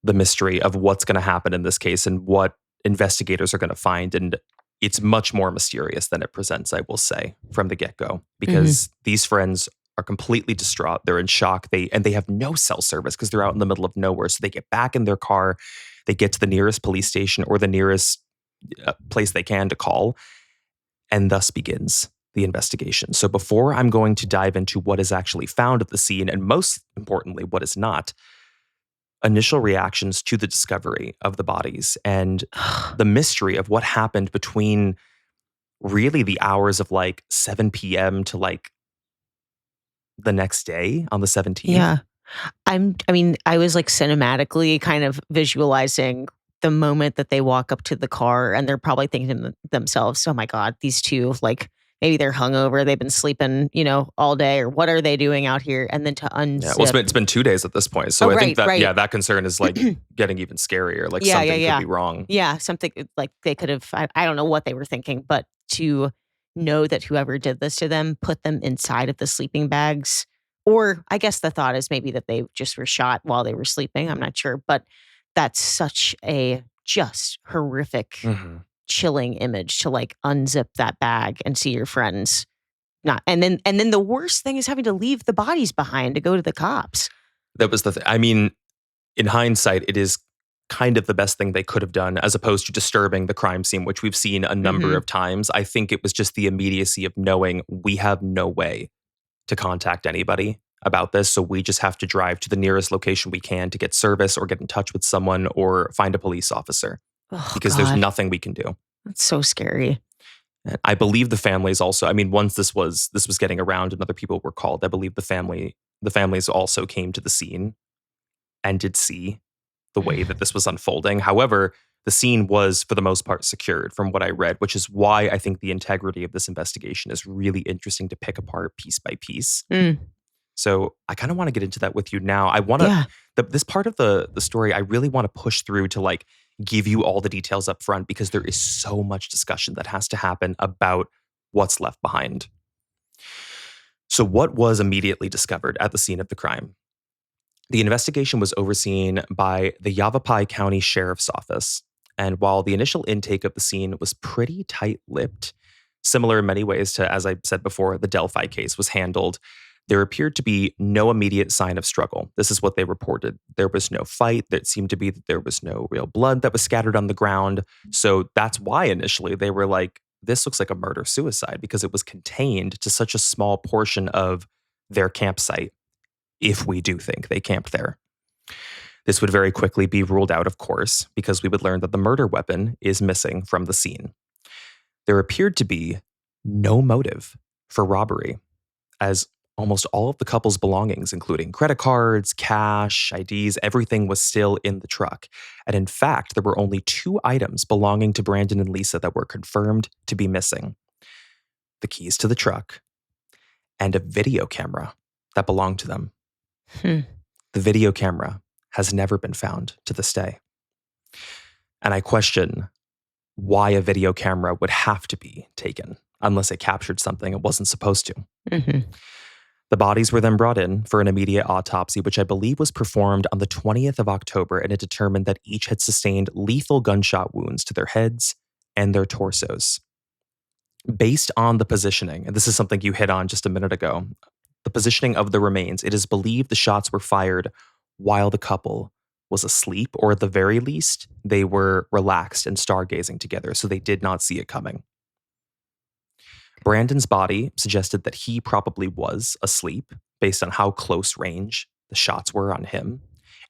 the mystery of what's going to happen in this case and what investigators are going to find. And it's much more mysterious than it presents, I will say, from the get-go, because these friends are completely distraught. They're in shock. They have no cell service because they're out in the middle of nowhere. So they get back in their car, they get to the nearest police station or the nearest place they can to call, and thus begins the investigation. So before I'm going to dive into what is actually found at the scene, and most importantly, what is not, initial reactions to the discovery of the bodies and the mystery of what happened between really the hours of like 7 p.m. to like the next day on the 17th. Yeah. I was like cinematically kind of visualizing the moment that they walk up to the car and they're probably thinking to themselves, oh my God, these two like maybe they're hungover, they've been sleeping, all day, or what are they doing out here? And then to unzip. Yeah, well, it's been 2 days at this point. So I think that, right. that concern is like getting even scarier. Like Yeah, something yeah. could be wrong. Yeah, something like they could have, I don't know what they were thinking, but to know that whoever did this to them put them inside of the sleeping bags. Or I guess the thought is maybe that they just were shot while they were sleeping. I'm not sure. But that's such a just horrific, chilling image to like unzip that bag and see your friends not. And then the worst thing is having to leave the bodies behind to go to the cops. That was the thing. I mean, in hindsight, it is kind of the best thing they could have done as opposed to disturbing the crime scene, which we've seen a number of times. I think it was just the immediacy of knowing we have no way to contact anybody about this. So we just have to drive to the nearest location we can to get service or get in touch with someone or find a police officer because there's nothing we can do. That's so scary. And I believe the families also, I mean, once this was getting around and other people were called, I believe the families also came to the scene and did see the way that this was unfolding. However, the scene was, for the most part, secured from what I read, which is why I think the integrity of this investigation is really interesting to pick apart piece by piece. So I kind of want to get into that with you now. I want to, this part of the story, I really want to push through to like give you all the details up front because there is so much discussion that has to happen about what's left behind. So what was immediately discovered at the scene of the crime? The investigation was overseen by the Yavapai County Sheriff's Office. And while the initial intake of the scene was pretty tight-lipped, similar in many ways to, as I said before, the Delphi case was handled, there appeared to be no immediate sign of struggle. This is what they reported. There was no fight. It seemed to be that there was no real blood that was scattered on the ground. So that's why initially they were like, this looks like a murder-suicide because it was contained to such a small portion of their campsite. If we do think they camped there. This would very quickly be ruled out, of course, because we would learn that the murder weapon is missing from the scene. There appeared to be no motive for robbery, as almost all of the couple's belongings, including credit cards, cash, IDs, everything was still in the truck. And in fact, there were only 2 items belonging to Brandon and Lisa that were confirmed to be missing: the keys to the truck and a video camera that belonged to them. The video camera has never been found to this day. And I question why a video camera would have to be taken unless it captured something it wasn't supposed to. The bodies were then brought in for an immediate autopsy, which I believe was performed on the 20th of October, and it determined that each had sustained lethal gunshot wounds to their heads and their torsos. Based on the positioning, and this is something you hit on just a minute ago, the positioning of the remains, it is believed the shots were fired while the couple was asleep, or at the very least, they were relaxed and stargazing together, so they did not see it coming. Brandon's body suggested that he probably was asleep based on how close range the shots were on him.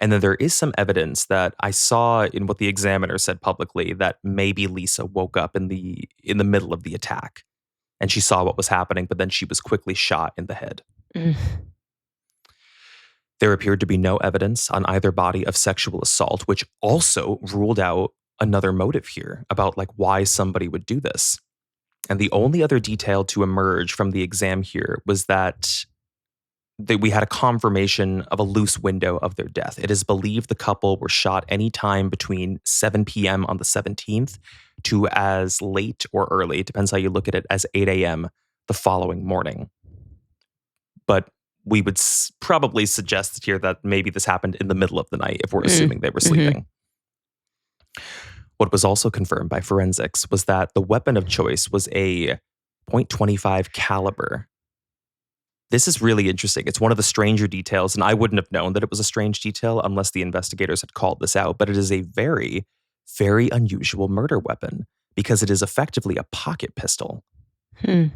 And then there is some evidence that I saw in what the examiner said publicly that maybe Lisa woke up in the middle of the attack and she saw what was happening, but then she was quickly shot in the head. There appeared to be no evidence on either body of sexual assault, which also ruled out another motive here about like why somebody would do this. And the only other detail to emerge from the exam here was that we had a confirmation of a loose window of their death. It is believed the couple were shot anytime between 7 p.m. on the 17th to as late or early, depends how you look at it, as 8 a.m. the following morning. But we would probably suggest here that maybe this happened in the middle of the night if we're assuming they were sleeping. What was also confirmed by forensics was that the weapon of choice was a .25 caliber. This is really interesting. It's one of the stranger details, and I wouldn't have known that it was a strange detail unless the investigators had called this out, but it is a very, very unusual murder weapon because it is effectively a pocket pistol. Isn't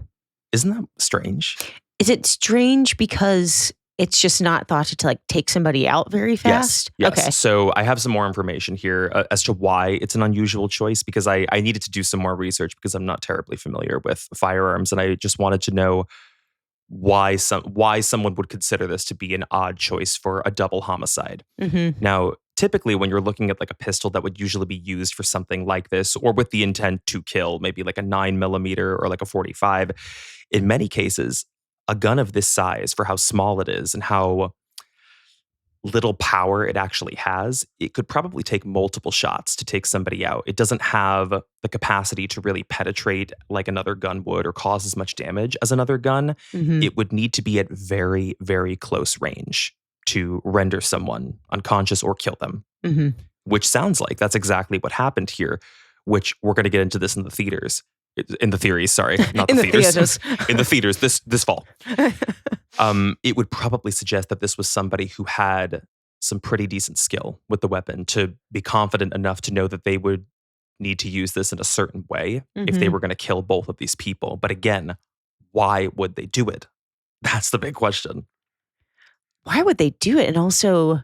that strange? Is it strange because it's just not thought to like take somebody out very fast? Yes. Okay. So I have some more information here as to why it's an unusual choice because I needed to do some more research because I'm not terribly familiar with firearms, and I just wanted to know why someone would consider this to be an odd choice for a double homicide. Now, typically when you're looking at like a pistol that would usually be used for something like this, or with the intent to kill, maybe like a 9mm or like a 45, in many cases, a gun of this size, for how small it is and how little power it actually has, it could probably take multiple shots to take somebody out. It doesn't have the capacity to really penetrate like another gun would or cause as much damage as another gun. Mhm. It would need to be at very, very close range to render someone unconscious or kill them, Mhm. which sounds like that's exactly what happened here, which we're going to get into this in the theaters. In the theories, sorry, not In the the theaters. theaters. In the theaters this fall. It would probably suggest that this was somebody who had some pretty decent skill with the weapon to be confident enough to know that they would need to use this in a certain way if they Mhm. were going to kill both of these people. But again, why would they do it? That's the big question. Why would they do it? And also,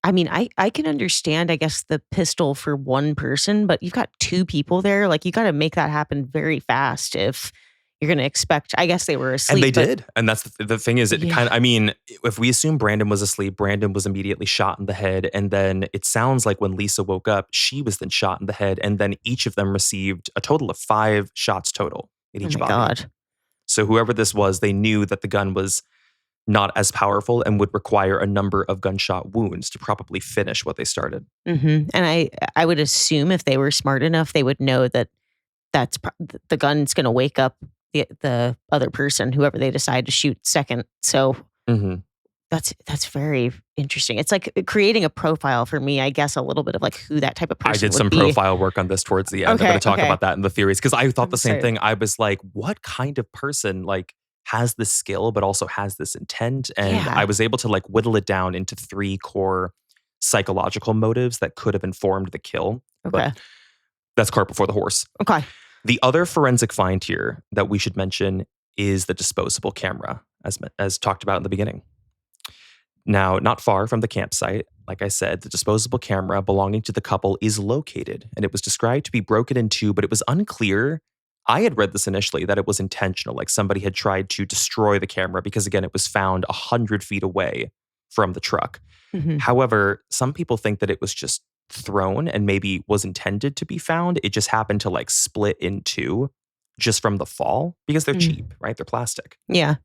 I mean, I can understand, I guess, the pistol for one person, but you've got two people there. Like, you got to make that happen very fast if you're going to expect. I guess they were asleep. And they but- did. And that's the thing is, it Yeah. kind of, I mean, if we assume Brandon was asleep, Brandon was immediately shot in the head. And then it sounds like when Lisa woke up, she was then shot in the head. And then each of them received a total of 5 shots total in Oh each my body. God. So whoever this was, they knew that the gun was not as powerful and would require a number of gunshot wounds to probably finish what they started. And I would assume if they were smart enough, they would know that the gun's going to wake up the other person, whoever they decide to shoot second. So Mm-hmm. that's very interesting. It's like creating a profile for me, I guess, a little bit of like who that type of person I did would some be. profile work on this towards the end. I'm Okay, going to talk okay. about that in the theories because I thought the same Sorry. thing. I was like, what kind of person like has this skill but also has this intent? And Yeah. I was able to like whittle it down into 3 core psychological motives that could have informed the kill. Okay. But that's cart before the horse. Okay. The other forensic find here that we should mention is the disposable camera, as talked about in the beginning. Now, not far from the campsite, like I said, the disposable camera belonging to the couple is located, and it was described to be broken in 2, but it was unclear. I had read this initially that it was intentional, like somebody had tried to destroy the camera because, again, it was found 100 feet away from the truck. Mhm. However, some people think that it was just thrown and maybe was intended to be found. It just happened to like split in 2 just from the fall because they're Mm. cheap, right? They're plastic. Yeah.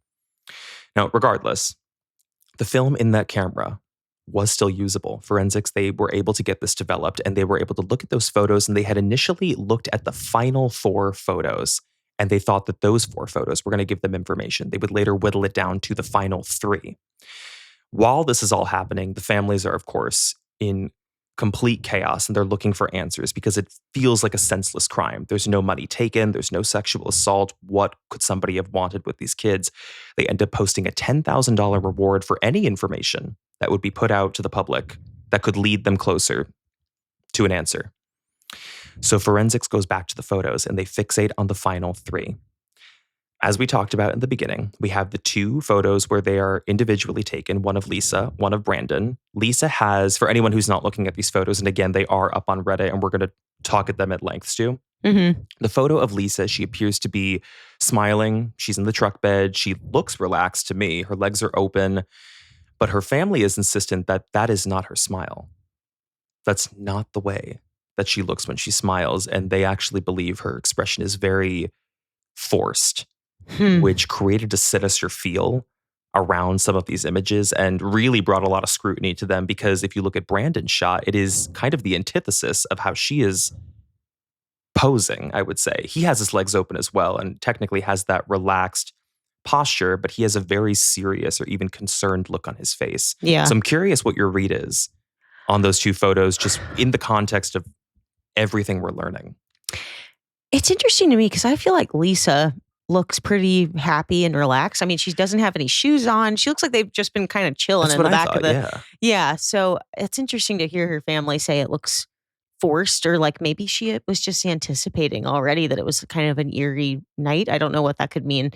Now, regardless, the film in that camera was still usable. Forensics, they were able to get this developed and they were able to look at those photos, and they had initially looked at the final 4 photos and they thought that those 4 photos were going to give them information. They would later whittle it down to the final 3. While this is all happening, the families are, of course, in complete chaos and they're looking for answers because it feels like a senseless crime. There's no money taken. There's no sexual assault. What could somebody have wanted with these kids? They end up posting a $10,000 reward for any information that would be put out to the public that could lead them closer to an answer. So forensics goes back to the photos and they fixate on the final 3. As we talked about in the beginning, we have the 2 photos where they are individually taken, one of Lisa, one of Brandon. Lisa has, for anyone who's not looking at these photos, and again, they are up on Reddit and we're going to talk at them at length too. Mm-hmm. The photo of Lisa, she appears to be smiling. She's in the truck bed. She looks relaxed to me. Her legs are open, but her family is insistent that that is not her smile. That's not the way that she looks when she smiles. And they actually believe her expression is very forced, which created a sinister feel around some of these images and really brought a lot of scrutiny to them because if you look at Brandon's shot, it is kind of the antithesis of how she is posing, I would say. He has his legs open as well and technically has that relaxed posture, but he has a very serious or even concerned look on his face. Yeah. So I'm curious what your read is on those 2 photos, just in the context of everything we're learning. It's interesting to me because I feel like Lisa looks pretty happy and relaxed. I mean, she doesn't have any shoes on. She looks like they've just been kind of chilling That's in what the I back thought, of the. yeah. Yeah. So it's interesting to hear her family say it looks forced, or like maybe she was just anticipating already that it was kind of an eerie night. I don't know what that could mean.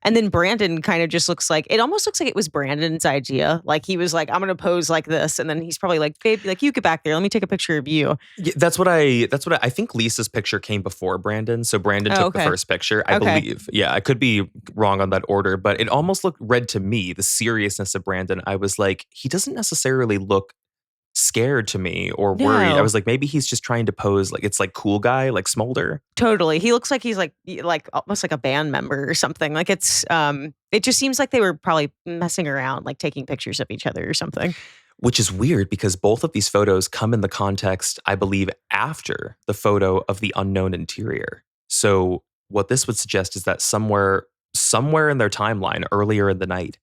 And then Brandon kind of just looks like, it almost looks like it was Brandon's idea. Like he was like, I'm going to pose like this. And then he's probably like, babe, like you get back there. Let me take a picture of you. Yeah, that's what I think Lisa's picture came before Brandon. So Brandon took the okay. first picture, I Okay. believe. Yeah, I could be wrong on that order, but it almost read to me, the seriousness of Brandon. I was like, he doesn't necessarily look scared to me or worried. I No. was like, maybe he's just trying to pose like it's like cool guy, like Smolder. Totally. He looks like he's like almost like a band member or something. Like it's it just seems like they were probably messing around, like taking pictures of each other or something. Which is weird because both of these photos come in the context, I believe, after the photo of the unknown interior. So what this would suggest is that somewhere in their timeline earlier in the night,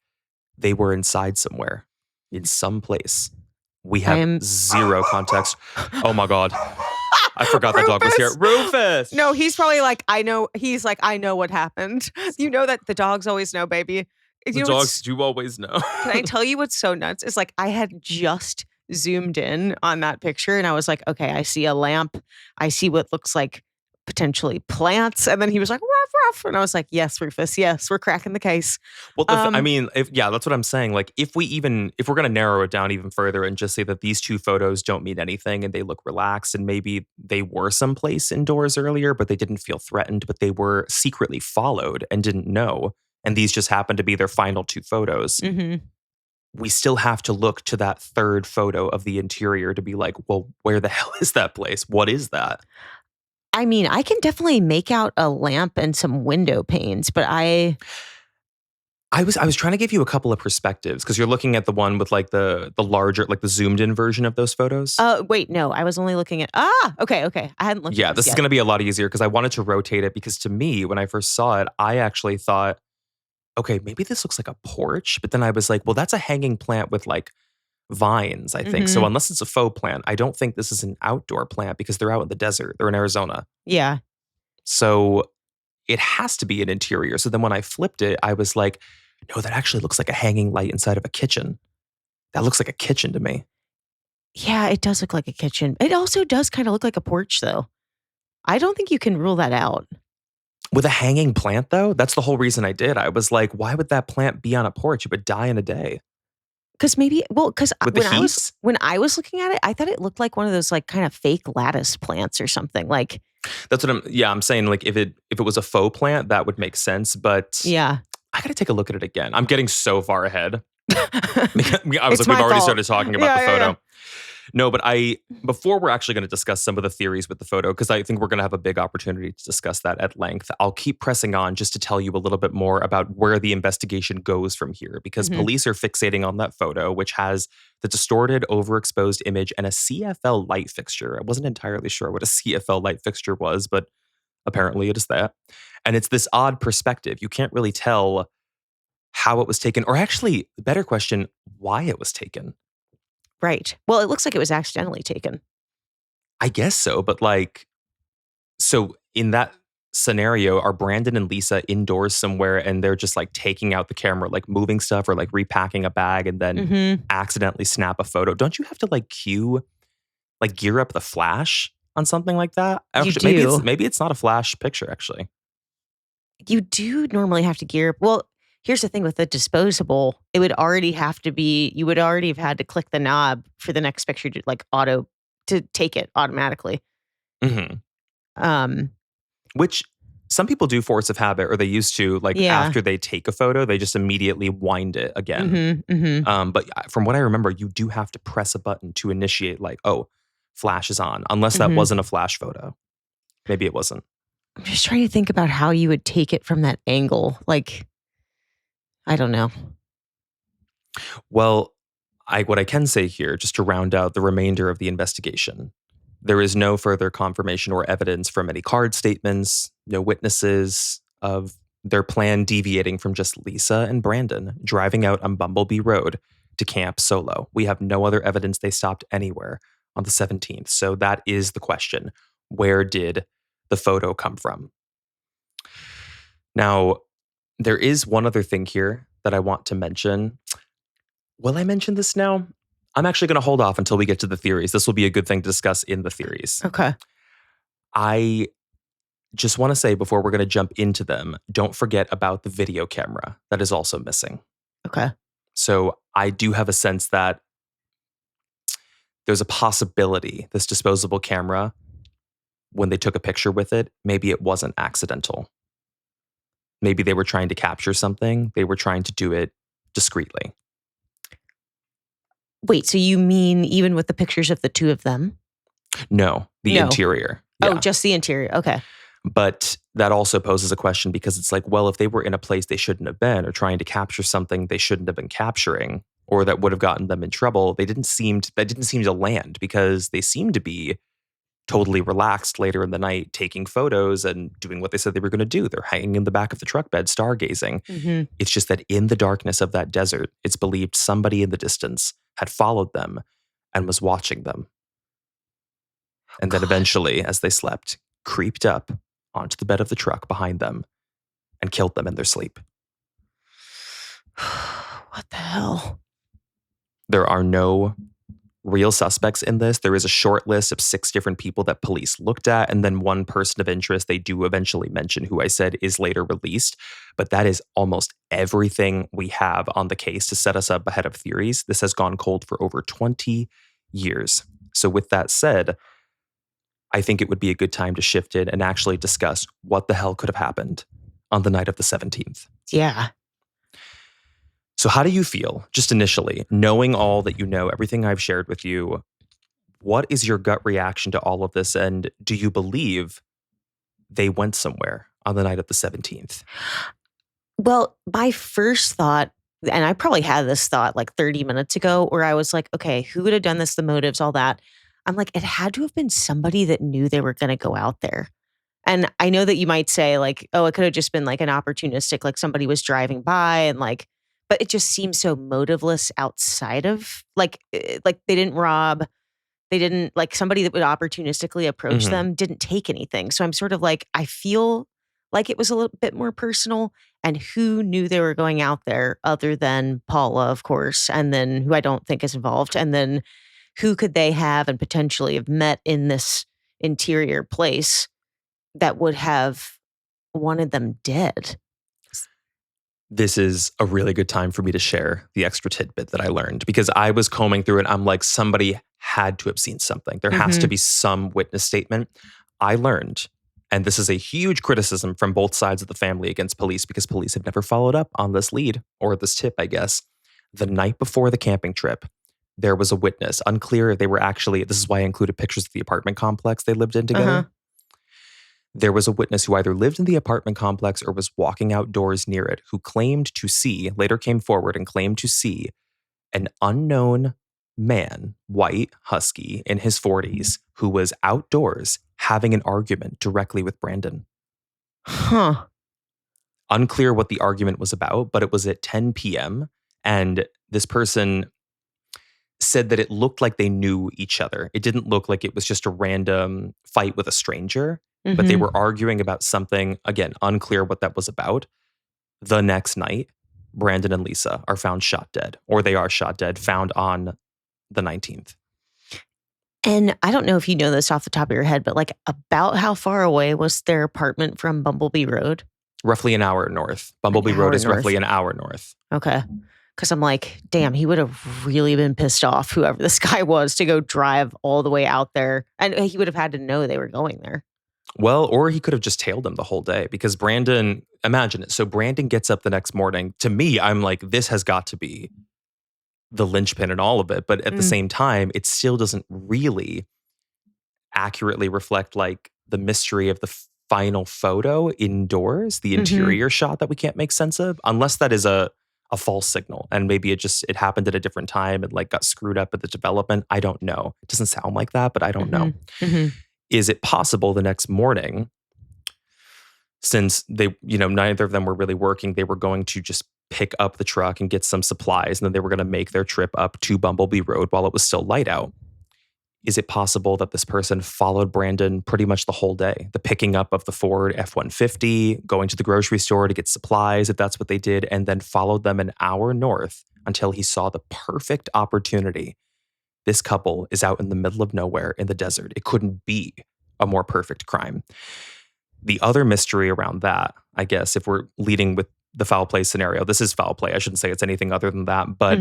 they were inside somewhere, in some place. We I have am zero context. Oh my God. I forgot that dog was here. Rufus! No, he's probably like, I know. He's like, I know what happened. You know that the dogs always know, baby. The You know dogs do always know. Can I tell you what's so nuts? Is like I had just zoomed in on that picture and I was like, okay, I see a lamp. I see what looks like potentially plants. And then he was like, ruff, ruff. And I was like, yes, Rufus, yes, we're cracking the case. Well, I mean, that's what I'm saying. Like, if we're going to narrow it down even further and just say that these two photos don't mean anything and they look relaxed and maybe they were someplace indoors earlier, but they didn't feel threatened, but they were secretly followed and didn't know. And these just happened to be their final two photos. Mm-hmm. We still have to look to that third photo of the interior to be like, well, where the hell is that place? What is that? I mean, I can definitely make out a lamp and some window panes, but I was trying to give you a couple of perspectives because you're looking at the one with like the larger, like the zoomed in version of those photos. Wait, no, I was only looking at okay. I hadn't looked Yeah, at this is going to be a lot easier because I wanted to rotate it because to me, when I first saw it, I actually thought, okay, maybe this looks like a porch. But then I was like, well, that's a hanging plant with like vines, I think. So unless it's a faux plant, I don't think this is an outdoor plant because they're out in the desert. They're in Arizona. Yeah. So it has to be an interior. So then when I flipped it, I was like, no, that actually looks like a hanging light inside of a kitchen. That looks like a kitchen to me. Yeah, it does look like a kitchen. It also does kind of look like a porch, though. I don't think you can rule that out. With a hanging plant, though, that's the whole reason I did. I was like, why would that plant be on a porch? It would die in a day. Because With the heat? when I was looking at it, I thought it looked like one of those like kind of fake lattice plants or something. Like That's what I'm saying. Like if it was a faux plant, that would make sense. But yeah, I got to take a look at it again. I'm getting so far ahead. I was It's like, we've my already fault. started talking about the photo. Yeah. No, but before we're actually going to discuss some of the theories with the photo, because I think we're going to have a big opportunity to discuss that at length, I'll keep pressing on just to tell you a little bit more about where the investigation goes from here, because police are fixating on that photo, which has the distorted, overexposed image and a CFL light fixture. I wasn't entirely sure what a CFL light fixture was, but apparently it is that. And it's this odd perspective. You can't really tell how it was taken, or actually, better question, why it was taken. Right. Well, it looks like it was accidentally taken. I guess so, but like, so in that scenario, are Brandon and Lisa indoors somewhere and they're just like taking out the camera, like moving stuff or like repacking a bag and then accidentally snap a photo? Don't you have to like gear up the flash on something like that? Actually, do. Maybe it's not a flash picture, actually. You do normally have to gear up. Well, here's the thing with the disposable, it would already have to be, you would already have had to click the knob for the next picture to like to take it automatically. Which some people do force of habit, or they used to, like after they take a photo, they just immediately wind it again. But from what I remember, you do have to press a button to initiate like, oh, flash is on, unless that wasn't a flash photo. Maybe it wasn't. I'm just trying to think about how you would take it from that angle. Like, I don't know. Well, what I can say here, just to round out the remainder of the investigation, there is no further confirmation or evidence from any card statements, no witnesses of their plan deviating from just Lisa and Brandon driving out on Bumblebee Road to camp solo. We have no other evidence they stopped anywhere on the 17th. So that is the question. Where did the photo come from? Now, there is one other thing here that I want to mention. Will I mention this now? I'm actually going to hold off until we get to the theories. This will be a good thing to discuss in the theories. Okay. I just want to say before we're going to jump into them, don't forget about the video camera that is also missing. Okay. So I do have a sense that there's a possibility this disposable camera, when they took a picture with it, maybe it wasn't accidental. Maybe they were trying to capture something. They were trying to do it discreetly. Wait, so you mean even with the pictures of the two of them? No, the No. interior. Oh, Yeah. just the interior. Okay. But that also poses a question because it's like, well, if they were in a place they shouldn't have been or trying to capture something they shouldn't have been capturing or that would have gotten them in trouble, that didn't seem to land because they seemed to be totally relaxed later in the night, taking photos and doing what they said they were going to do. They're hanging in the back of the truck bed, stargazing. Mm-hmm. It's just that in the darkness of that desert, it's believed somebody in the distance had followed them and was watching them. And then eventually, as they slept, creeped up onto the bed of the truck behind them and killed them in their sleep. What the hell? There are no real suspects in this. There is a short list of 6 different people that police looked at, and then one person of interest they do eventually mention, who I said is later released. But that is almost everything we have on the case to set us up ahead of theories. This has gone cold for over 20 years. So with that said, I think it would be a good time to shift it and actually discuss what the hell could have happened on the night of the 17th. Yeah. So how do you feel, just initially, knowing all that you know, everything I've shared with you? What is your gut reaction to all of this? And do you believe they went somewhere on the night of the 17th? Well, my first thought, and I probably had this thought like 30 minutes ago, where I was like, okay, who would have done this, the motives, all that. I'm like, it had to have been somebody that knew they were going to go out there. And I know that you might say like, oh, it could have just been like an opportunistic, like somebody was driving by and like, but it just seems so motiveless outside of like they didn't rob, they didn't like somebody that would opportunistically approach Mhm. them didn't take anything. So I'm sort of like, I feel like it was a little bit more personal. And who knew they were going out there other than Paula, of course, and then who I don't think is involved. And then who could they have and potentially have met in this interior place that would have wanted them dead? This is a really good time for me to share the extra tidbit that I learned because I was combing through it. I'm like, somebody had to have seen something. There has to be some witness statement. I learned, and this is a huge criticism from both sides of the family against police because police have never followed up on this lead or this tip, I guess. The night before the camping trip, there was a witness. Unclear if they were actually, this is why I included pictures of the apartment complex they lived in together. Uh-huh. There was a witness who either lived in the apartment complex or was walking outdoors near it who claimed to see, later came forward and claimed to see an unknown man, white, husky, in his 40s, who was outdoors having an argument directly with Brandon. Huh. Unclear what the argument was about, but it was at 10 p.m. And this person said that it looked like they knew each other. It didn't look like it was just a random fight with a stranger, but they Mhm. were arguing about something, again, unclear what that was about. The next night, Brandon and Lisa are found shot dead, or they are shot dead, found on the 19th. And I don't know if you know this off the top of your head, but like about how far away was their apartment from Bumblebee Road? Roughly an hour north. Bumblebee An Road hour is roughly north. an hour north. Okay. Because I'm like, damn, he would have really been pissed off, whoever this guy was, to go drive all the way out there. And he would have had to know they were going there. Well, or he could have just tailed them the whole day because Brandon, imagine it. So Brandon gets up the next morning. To me, I'm like, this has got to be the linchpin in all of it. But at the same time, it still doesn't really accurately reflect like the mystery of the final photo indoors, the interior shot that we can't make sense of, unless that is a false signal and maybe it happened at a different time and like got screwed up at the development. I don't know. It doesn't sound like that, but I don't know. Is it possible the next morning, since they, neither of them were really working, they were going to just pick up the truck and get some supplies, and then they were going to make their trip up to Bumblebee Road while it was still light out? Is it possible that this person followed Brandon pretty much the whole day? The picking up of the Ford F-150, going to the grocery store to get supplies, if that's what they did, and then followed them an hour north until he saw the perfect opportunity. This couple is out in the middle of nowhere in the desert. It couldn't be a more perfect crime. The other mystery around that, I guess, if we're leading with the foul play scenario, this is foul play. I shouldn't say it's anything other than that, but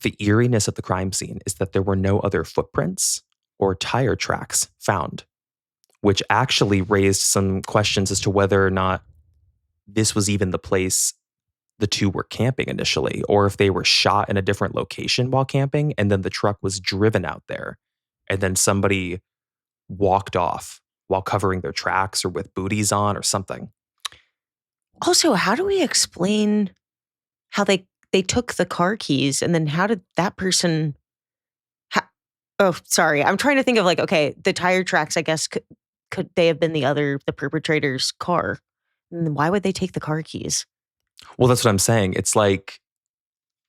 the eeriness of the crime scene is that there were no other footprints or tire tracks found, which actually raised some questions as to whether or not this was even the place the two were camping initially, or if they were shot in a different location while camping, and then the truck was driven out there, and then somebody walked off while covering their tracks or with booties on or something. Also, how do we explain how they took the car keys and then how did that person oh, sorry. I'm trying to think of like, okay, the tire tracks, I guess, could they have been the perpetrator's car? And then why would they take the car keys? Well, that's what I'm saying. It's like,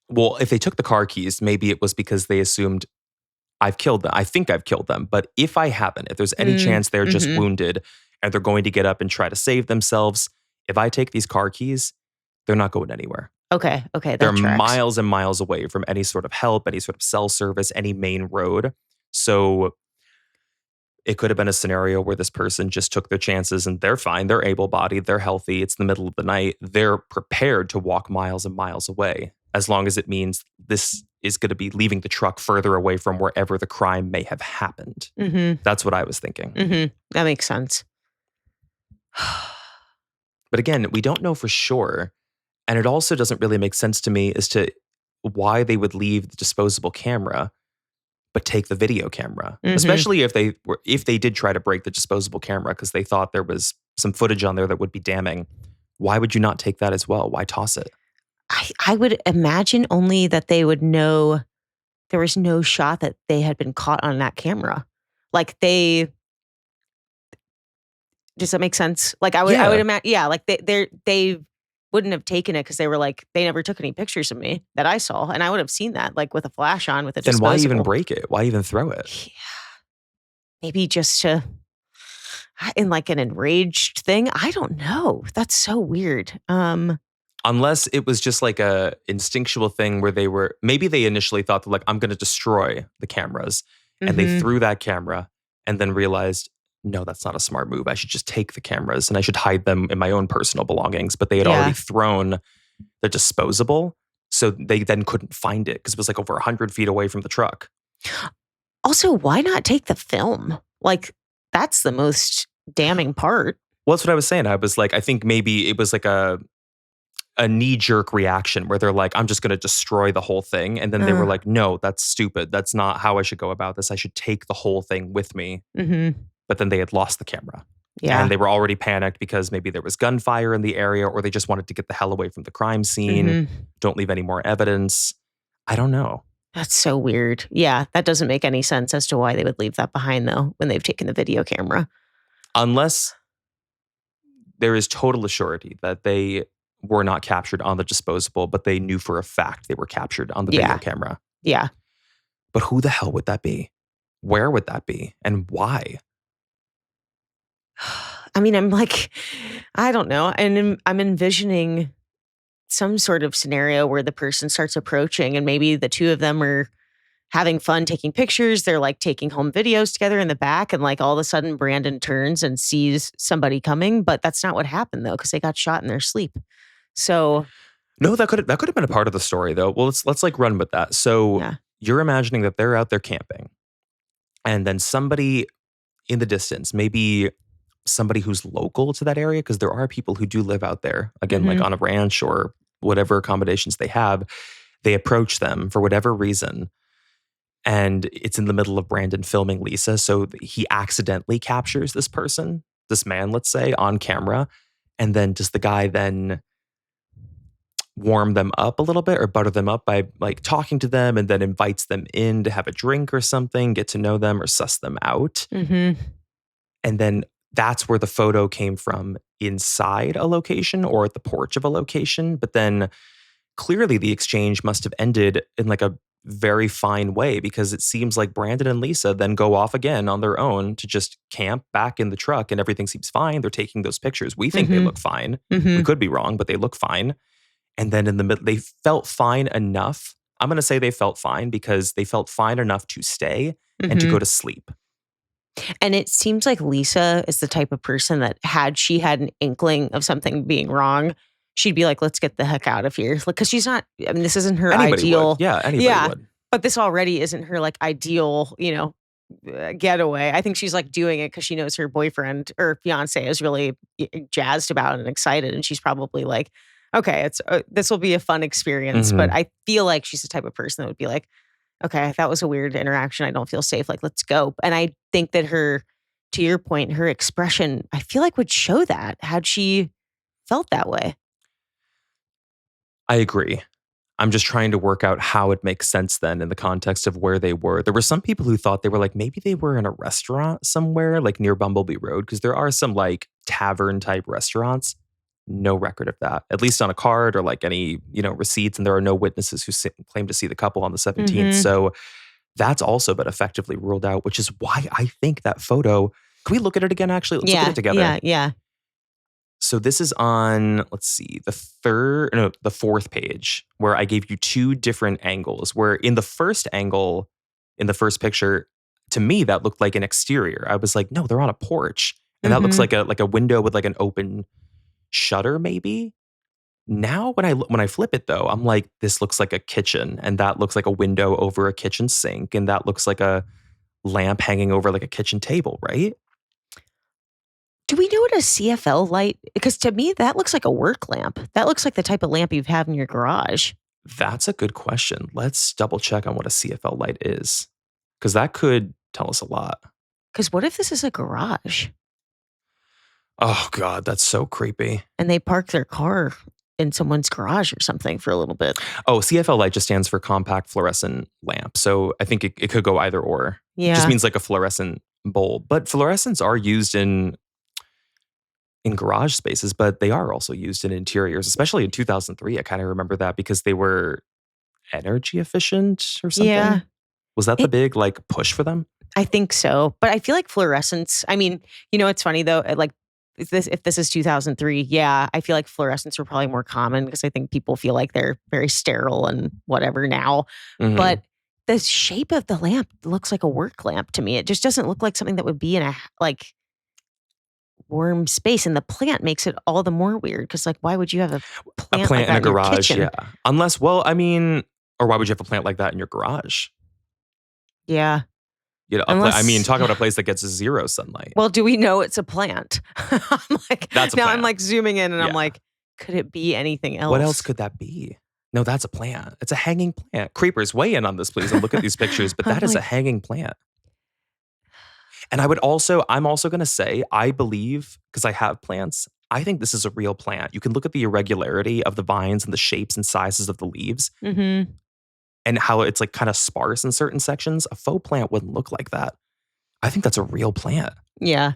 well, if they took the car keys, maybe it was because they assumed I've killed them. I think I've killed them. But if I haven't, if there's any chance they're just wounded and they're going to get up and try to save themselves, if I take these car keys, they're not going anywhere. Okay, that They're tracks. miles and miles away from any sort of help, any sort of cell service, any main road. So it could have been a scenario where this person just took their chances and they're fine. They're able-bodied. They're healthy. It's the middle of the night. They're prepared to walk miles and miles away, as long as it means this is going to be leaving the truck further away from wherever the crime may have happened. That's what I was thinking. That makes sense. But again, we don't know for sure. And it also doesn't really make sense to me as to why they would leave the disposable camera but take the video camera, especially if they did try to break the disposable camera because they thought there was some footage on there that would be damning. Why would you not take that as well? Why toss it? I would imagine only that they would know there was no shot that they had been caught on that camera. Like does that make sense? Like I would imagine, yeah, like they wouldn't have taken it because they were like, they never took any pictures of me that I saw. And I would have seen that like with a flash on with a disposable. Then why even break it? Why even throw it? Yeah. Maybe just in like an enraged thing. I don't know. That's so weird. Unless it was just like a instinctual thing where maybe they initially thought that like, I'm going to destroy the cameras. And they threw that camera and then realized, no, that's not a smart move. I should just take the cameras and I should hide them in my own personal belongings. But they had already thrown the disposable. So they then couldn't find it because it was like over 100 feet away from the truck. Also, why not take the film? Like, that's the most damning part. Well, that's what I was saying. I was like, I think maybe it was like a knee-jerk reaction where they're like, I'm just going to destroy the whole thing. And then they were like, no, that's stupid. That's not how I should go about this. I should take the whole thing with me. But then they had lost the camera. Yeah. And they were already panicked because maybe there was gunfire in the area or they just wanted to get the hell away from the crime scene. Don't leave any more evidence. I don't know. That's so weird. Yeah, that doesn't make any sense as to why they would leave that behind, though, when they've taken the video camera. Unless there is total surety that they were not captured on the disposable, but they knew for a fact they were captured on the video camera. Yeah. But who the hell would that be? Where would that be? And why? I mean, I'm like, I don't know. And I'm envisioning some sort of scenario where the person starts approaching and maybe the two of them are having fun taking pictures. They're like taking home videos together in the back. And like all of a sudden Brandon turns and sees somebody coming. But that's not what happened though, because they got shot in their sleep. So no, that could have been a part of the story though. Well, let's like run with that. So you're imagining that they're out there camping and then somebody in the distance, maybe somebody who's local to that area, because there are people who do live out there, again, like on a ranch or whatever accommodations they have, they approach them for whatever reason. And it's in the middle of Brandon filming Lisa. So he accidentally captures this person, this man, let's say, on camera. And then does the guy then warm them up a little bit or butter them up by like talking to them and then invites them in to have a drink or something, get to know them or suss them out? And then that's where the photo came from, inside a location or at the porch of a location. But then clearly the exchange must have ended in like a very fine way because it seems like Brandon and Lisa then go off again on their own to just camp back in the truck and everything seems fine. They're taking those pictures. We think they look fine. We could be wrong, but they look fine. And then in the middle, they felt fine enough. I'm going to say they felt fine because they felt fine enough to stay and to go to sleep. And it seems like Lisa is the type of person that had she had an inkling of something being wrong, she'd be like, let's get the heck out of here. Because she's not, I mean, this isn't her ideal. Would. Yeah, anybody would. But this already isn't her like ideal, getaway. I think she's like doing it because she knows her boyfriend or fiance is really jazzed about it and excited. And she's probably like, okay, it's this will be a fun experience. But Mhm. I feel like she's the type of person that would be like, okay, that was a weird interaction. I don't feel safe. Like, let's go. And I think that to your point, her expression, I feel like would show that had she felt that way. I agree. I'm just trying to work out how it makes sense then in the context of where they were. There were some people who thought they were like, maybe they were in a restaurant somewhere, like near Bumblebee Road, because there are some like tavern type restaurants. No record of that, at least on a card or like any, receipts. And there are no witnesses who claim to see the couple on the 17th. Mm-hmm. So that's also been effectively ruled out, which is why I think that photo. Can we look at it again, actually? Let's look at Yeah, it together. yeah. So this is on, let's see, the fourth page where I gave you two different angles. Where in the first angle, in the first picture, to me that looked like an exterior. I was like, no, they're on a porch, and that looks Mm-hmm. like a window with like an open shutter, maybe. Now when I flip it though, I'm like, this looks like a kitchen, and that looks like a window over a kitchen sink, and that looks like a lamp hanging over like a kitchen table, right? Do we know what a CFL light? Because to me, that looks like a work lamp. That looks like the type of lamp you'd have in your garage. That's a good question. Let's double check on what a CFL light is, because that could tell us a lot. Because what if this is a garage Oh God, that's so creepy. and they park their car in someone's garage or something for a little bit? Oh, CFL light just stands for compact fluorescent lamp. So I think it could go either or. It just Yeah. means like a fluorescent bulb. But fluorescents are used in garage spaces, but they are also used in interiors, especially in 2003. I kind of remember that because they were energy efficient or something. Yeah. Was that the It- big like push for them? I think so. But I feel like fluorescents, I mean, it's funny though, like if this is 2003, yeah, I feel like fluorescents were probably more common because I think people feel like they're very sterile and whatever now. Mhm. But the shape of the lamp looks like a work lamp to me. It just doesn't look like something that would be in a like warm space. And the plant makes it all the more weird because like why would you have a A plant like plant in that a in your garage, kitchen? yeah. Unless, well, I mean, or why would you have a plant like that in your garage? Yeah. I mean, Unless talk about a place that gets zero sunlight. well, do we know it's a plant? I'm like That's a now plant. I'm like zooming in and I'm Yeah. like, could it be anything else? What else could that be? No, that's a plant. It's a hanging plant. Creepers, weigh in on this, please, and look at these pictures. But I'm that is a like- hanging plant. And I'm also going to say, I believe, because I have plants, I think this is a real plant. You can look at the irregularity of the vines and the shapes and sizes of the leaves Mm-hmm. and how it's like kind of sparse in certain sections. A faux plant wouldn't look like that. I think that's a real plant. Yeah.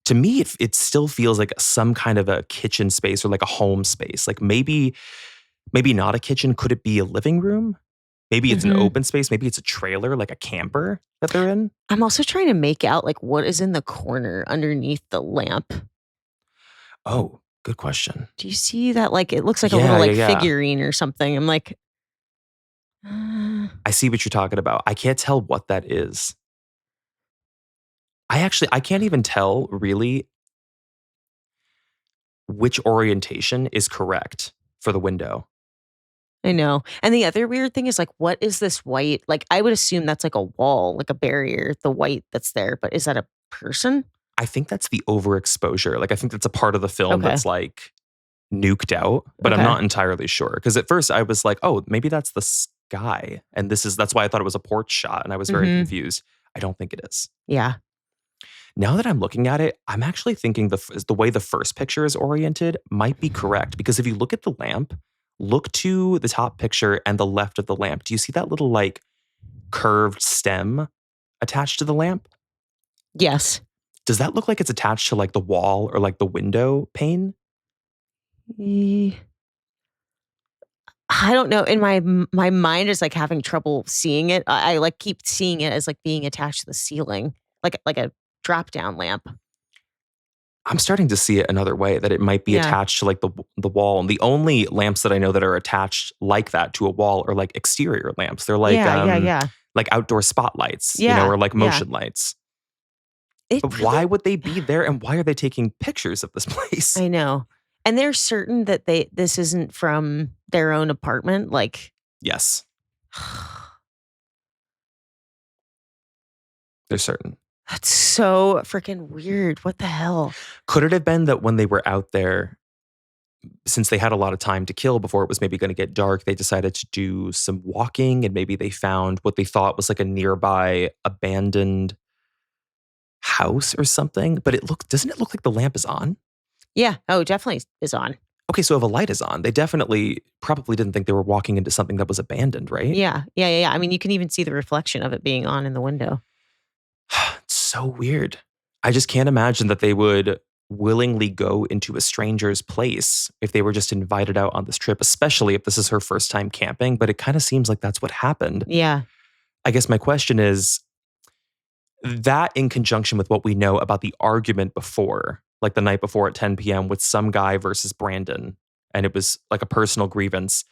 To me, it still feels like some kind of a kitchen space or like a home space. Like maybe not a kitchen. Could it be a living room? Maybe it's an Mhm. open space. Maybe it's a trailer, like a camper that they're in. I'm also trying to make out like what is in the corner underneath the lamp. Oh, good question. Do you see that? Like it looks like a Yeah, little like yeah, yeah. figurine or something. I'm like, I see what you're talking about. I can't tell what that is. I can't even tell really which orientation is correct for the window. I know. And the other weird thing is like, what is this white? Like I would assume that's like a wall, like a barrier, the white that's there. But is that a person? I think that's the overexposure. Like I think that's a part of the film Okay. that's like nuked out, but I'm Okay. not entirely sure. Because at first I was like, oh, maybe that's the sky. And that's why I thought it was a porch shot. And I was very Mhm. confused. I don't think it is. Yeah. Now that I'm looking at it, I'm actually thinking the way the first picture is oriented might be correct. Because if you look at the lamp, look to the top picture and the left of the lamp. Do you see that little like curved stem attached to the lamp? Yes. Does that look like it's attached to like the wall or like the window pane? I don't know. In my mind is like having trouble seeing it. I like keep seeing it as like being attached to the ceiling, like a drop down lamp. I'm starting to see it another way, that it might be Yeah. attached to like the wall. And the only lamps that I know that are attached like that to a wall are like exterior lamps. They're like yeah. like outdoor spotlights, Yeah, or like yeah. motion lights. It But why would they be there, and why are they taking pictures of this place? I know. And they're certain that this isn't from their own apartment. Like, Yes, they're certain. That's so freaking weird. What the hell? Could it have been that when they were out there, since they had a lot of time to kill before it was maybe going to get dark, they decided to do some walking and maybe they found what they thought was like a nearby abandoned house or something? But doesn't it look like the lamp is on? Yeah. Oh, definitely is on. Okay, so if a light is on, they definitely probably didn't think they were walking into something that was abandoned, right? Yeah. Yeah. Yeah. Yeah. I mean, you can even see the reflection of it being on in the window. It's so weird. I just can't imagine that they would willingly go into a stranger's place if they were just invited out on this trip, especially if this is her first time camping. But it kind of seems like that's what happened. Yeah. I guess my question is that in conjunction with what we know about the argument before, like the night before at 10 p.m. with some guy versus Brandon, and it was like a personal grievance.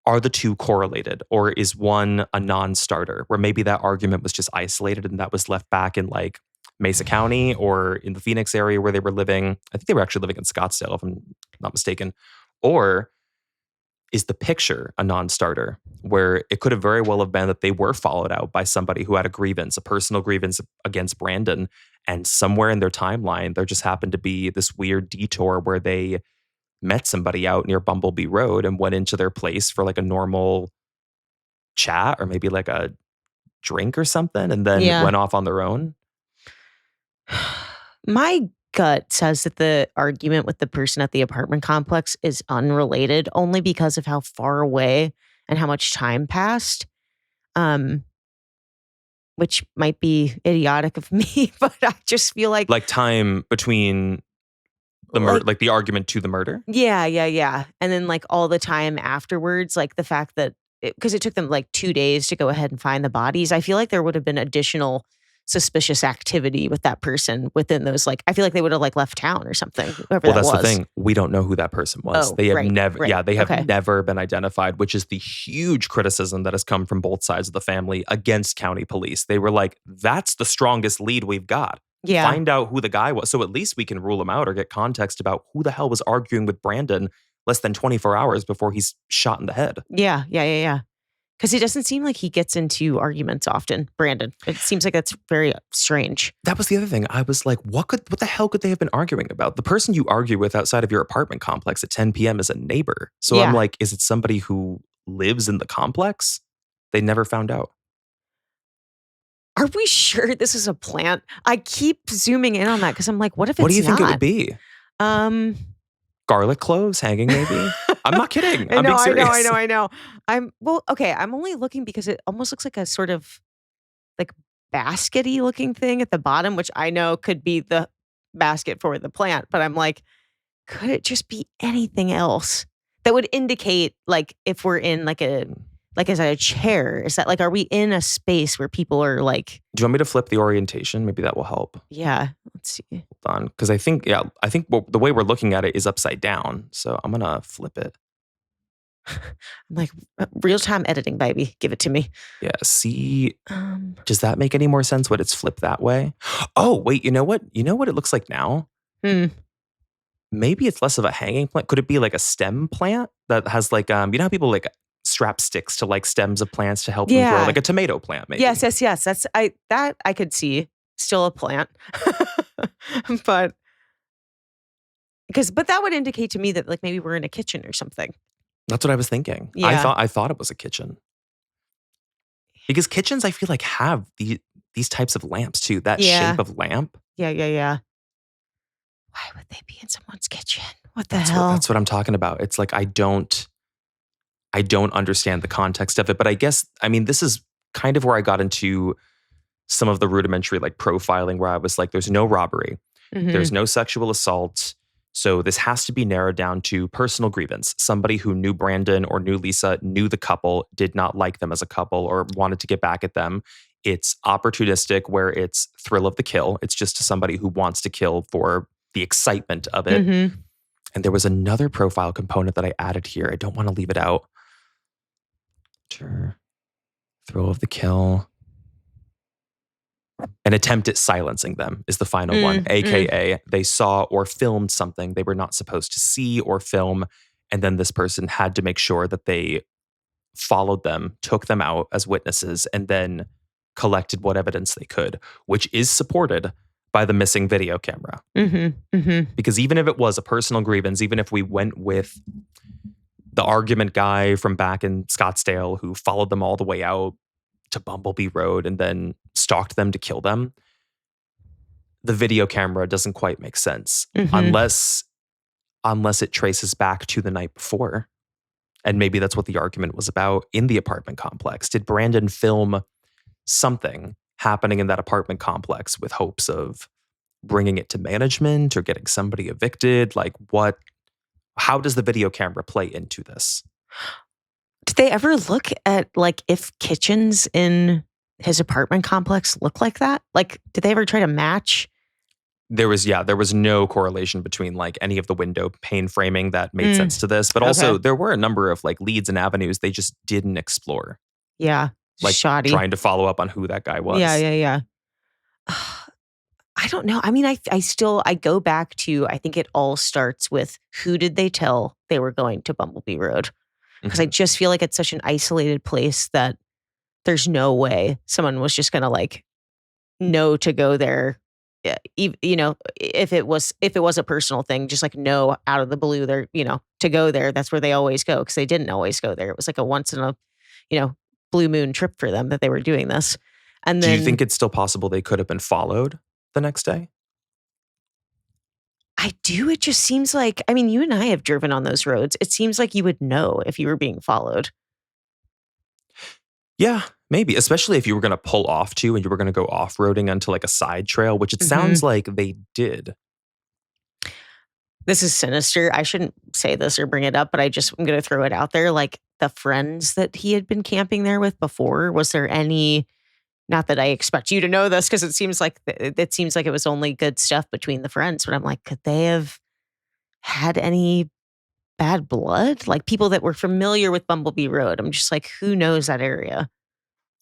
Are the two correlated, or is one a non-starter where maybe that argument was just isolated and that was left back in like Mesa County or in the Phoenix area where they were living? I think they were actually living in Scottsdale, if I'm not mistaken. Or is the picture a non-starter where it could have very well have been that they were followed out by somebody who had a grievance, a personal grievance against Brandon, and somewhere in their timeline there just happened to be this weird detour where they met somebody out near Bumblebee Road and went into their place for like a normal chat or maybe like a drink or something and then Yeah. went off on their own. My gut says that the argument with the person at the apartment complex is unrelated only because of how far away and how much time passed. Which might be idiotic of me, but I just feel like Time between the murder, like the argument to the murder. yeah, yeah, yeah. And then like all the time afterwards, like the fact that because it took them like 2 days to go ahead and find the bodies, I feel like there would have been additional suspicious activity with that person within those. Like, I feel like they would have like left town or something. Whoever Well, that that's was. the thing. We don't know who that person was. Oh, They have right, never, right. yeah, they have Okay. never been identified, which is the huge criticism that has come from both sides of the family against county police. They were like, that's the strongest lead we've got. Yeah. Find out who the guy was. So at least we can rule him out or get context about who the hell was arguing with Brandon less than 24 hours before he's shot in the head. Yeah, yeah, yeah, yeah. Because it doesn't seem like he gets into arguments often, Brandon. It seems like that's very strange. That was the other thing. I was like, what the hell could they have been arguing about? The person you argue with outside of your apartment complex at 10 p.m. is a neighbor. So I'm Yeah. like, is it somebody who lives in the complex? They never found out. Are we sure this is a plant? I keep zooming in on that because I'm like, what if it's What do you not? think it would be? Garlic cloves hanging, maybe? I'm not kidding. I'm being serious. I know. Okay. I'm only looking because it almost looks like a sort of like baskety looking thing at the bottom, which I know could be the basket for the plant. But I'm like, could it just be anything else that would indicate like if we're in like is that a chair? Is that like, are we in a space where people are like, Do you want me to flip the orientation? Maybe that will help. yeah, let's see. Hold on. Because I think the way we're looking at it is upside down. So I'm going to flip it. I'm like, real time editing, baby. Give it to me. Yeah. See, does that make any more sense when it's flipped that way? Oh, wait. You know what? You know what it looks like now? Maybe it's less of a hanging plant. Could it be like a stem plant that has like, you know how people like strap sticks to like stems of plants to help them grow? Like a tomato plant, maybe. Yes. That's that I could see. Still a plant. but that would indicate to me that like maybe we're in a kitchen or something. That's what I was thinking. Yeah. I thought it was a kitchen. Because kitchens, I feel like, have these types of lamps too. That shape of lamp. Yeah. Why would they be in someone's kitchen? What the hell? That's what I'm talking about. It's like I don't understand the context of it. But I guess, I mean, this is kind of where I got into some of the rudimentary like profiling where I was like, there's no robbery. There's no sexual assault. So this has to be narrowed down to personal grievance. Somebody who knew Brandon or knew Lisa, knew the couple, did not like them as a couple or wanted to get back at them. It's opportunistic where it's thrill of the kill. It's just to somebody who wants to kill for the excitement of it. And there was another profile component that I added here. I don't want to leave it out. Thrill of the kill. An attempt at silencing them is the final one, AKA they saw or filmed something they were not supposed to see or film. And then this person had to make sure that they followed them, took them out as witnesses, and then collected what evidence they could, which is supported by the missing video camera. Because even if it was a personal grievance, even if we went with the argument guy from back in Scottsdale who followed them all the way out to Bumblebee Road and then stalked them to kill them, the video camera doesn't quite make sense unless it traces back to the night before. And maybe that's what the argument was about in the apartment complex. Did Brandon film something happening in that apartment complex with hopes of bringing it to management or getting somebody evicted? Like how does the video camera play into this? Did they ever look at like if kitchens in his apartment complex look like that? Like, did they ever try to match? There was no correlation between like any of the window pane framing that made sense to this. But also there were a number of like leads and avenues they just didn't explore. Yeah. Like shoddy. Trying to follow up on who that guy was. Yeah. I don't know. I mean, I go back to, I think it all starts with who did they tell they were going to Bumblebee Road? Because I just feel like it's such an isolated place that there's no way someone was just going to like know to go there. You know, if it was a personal thing, just like know out of the blue, they're, you know, to go there. That's where they always go because they didn't always go there. It was like a once in a, you know, blue moon trip for them that they were doing this. And then, do you think it's still possible they could have been followed the next day? I do. It just seems like, I mean, you and I have driven on those roads. It seems like you would know if you were being followed. Yeah, maybe. Especially if you were going to pull off to and you were going to go off-roading onto like a side trail, which it sounds like they did. This is sinister. I shouldn't say this or bring it up, but I'm going to throw it out there. Like the friends that he had been camping there with before, was there any, not that I expect you to know this because it seems like it was only good stuff between the friends, but I'm like, could they have had any bad blood? Like people that were familiar with Bumblebee Road. I'm just like, who knows that area?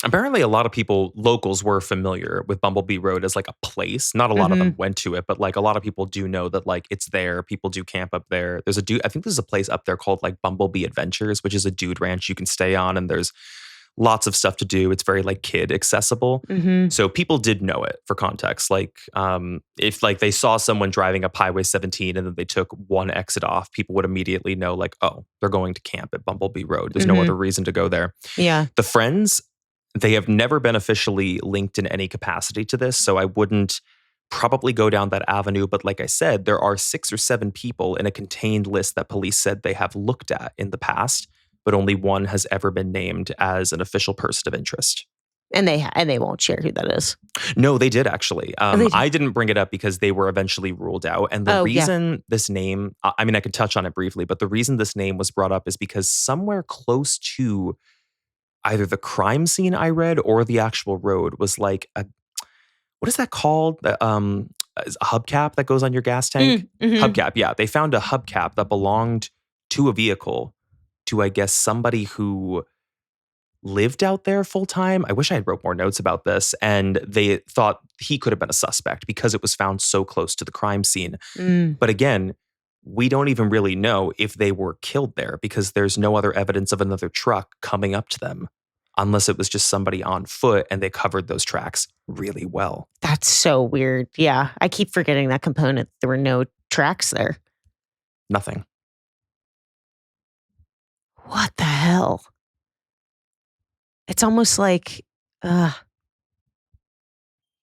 Apparently, a lot of people, locals, were familiar with Bumblebee Road as like a place. Not a lot of them went to it, but like a lot of people do know that like it's there. People do camp up there. I think there's a place up there called like Bumblebee Adventures, which is a dude ranch you can stay on, and there's lots of stuff to do. It's very like kid accessible. So people did know it, for context. Like if like they saw someone driving up Highway 17 and then they took one exit off, people would immediately know like, oh, they're going to camp at Bumblebee Road. There's no other reason to go there. Yeah. The friends, they have never been officially linked in any capacity to this, so I wouldn't probably go down that avenue. But like I said, there are 6 or 7 people in a contained list that police said they have looked at in the past, but only one has ever been named as an official person of interest. And they won't share who that is. No, they did actually. They did. I didn't bring it up because they were eventually ruled out. And the reason this name, I mean, I could touch on it briefly, but the reason this name was brought up is because somewhere close to either the crime scene I read or the actual road was like what is that called? A hubcap that goes on your gas tank? Hubcap, yeah. They found a hubcap that belonged to a vehicle to, I guess, somebody who lived out there full time. I wish I had wrote more notes about this. And they thought he could have been a suspect because it was found so close to the crime scene. But again, we don't even really know if they were killed there because there's no other evidence of another truck coming up to them unless it was just somebody on foot and they covered those tracks really well. That's so weird. Yeah. I keep forgetting that component. There were no tracks there. Nothing. What the hell? It's almost like,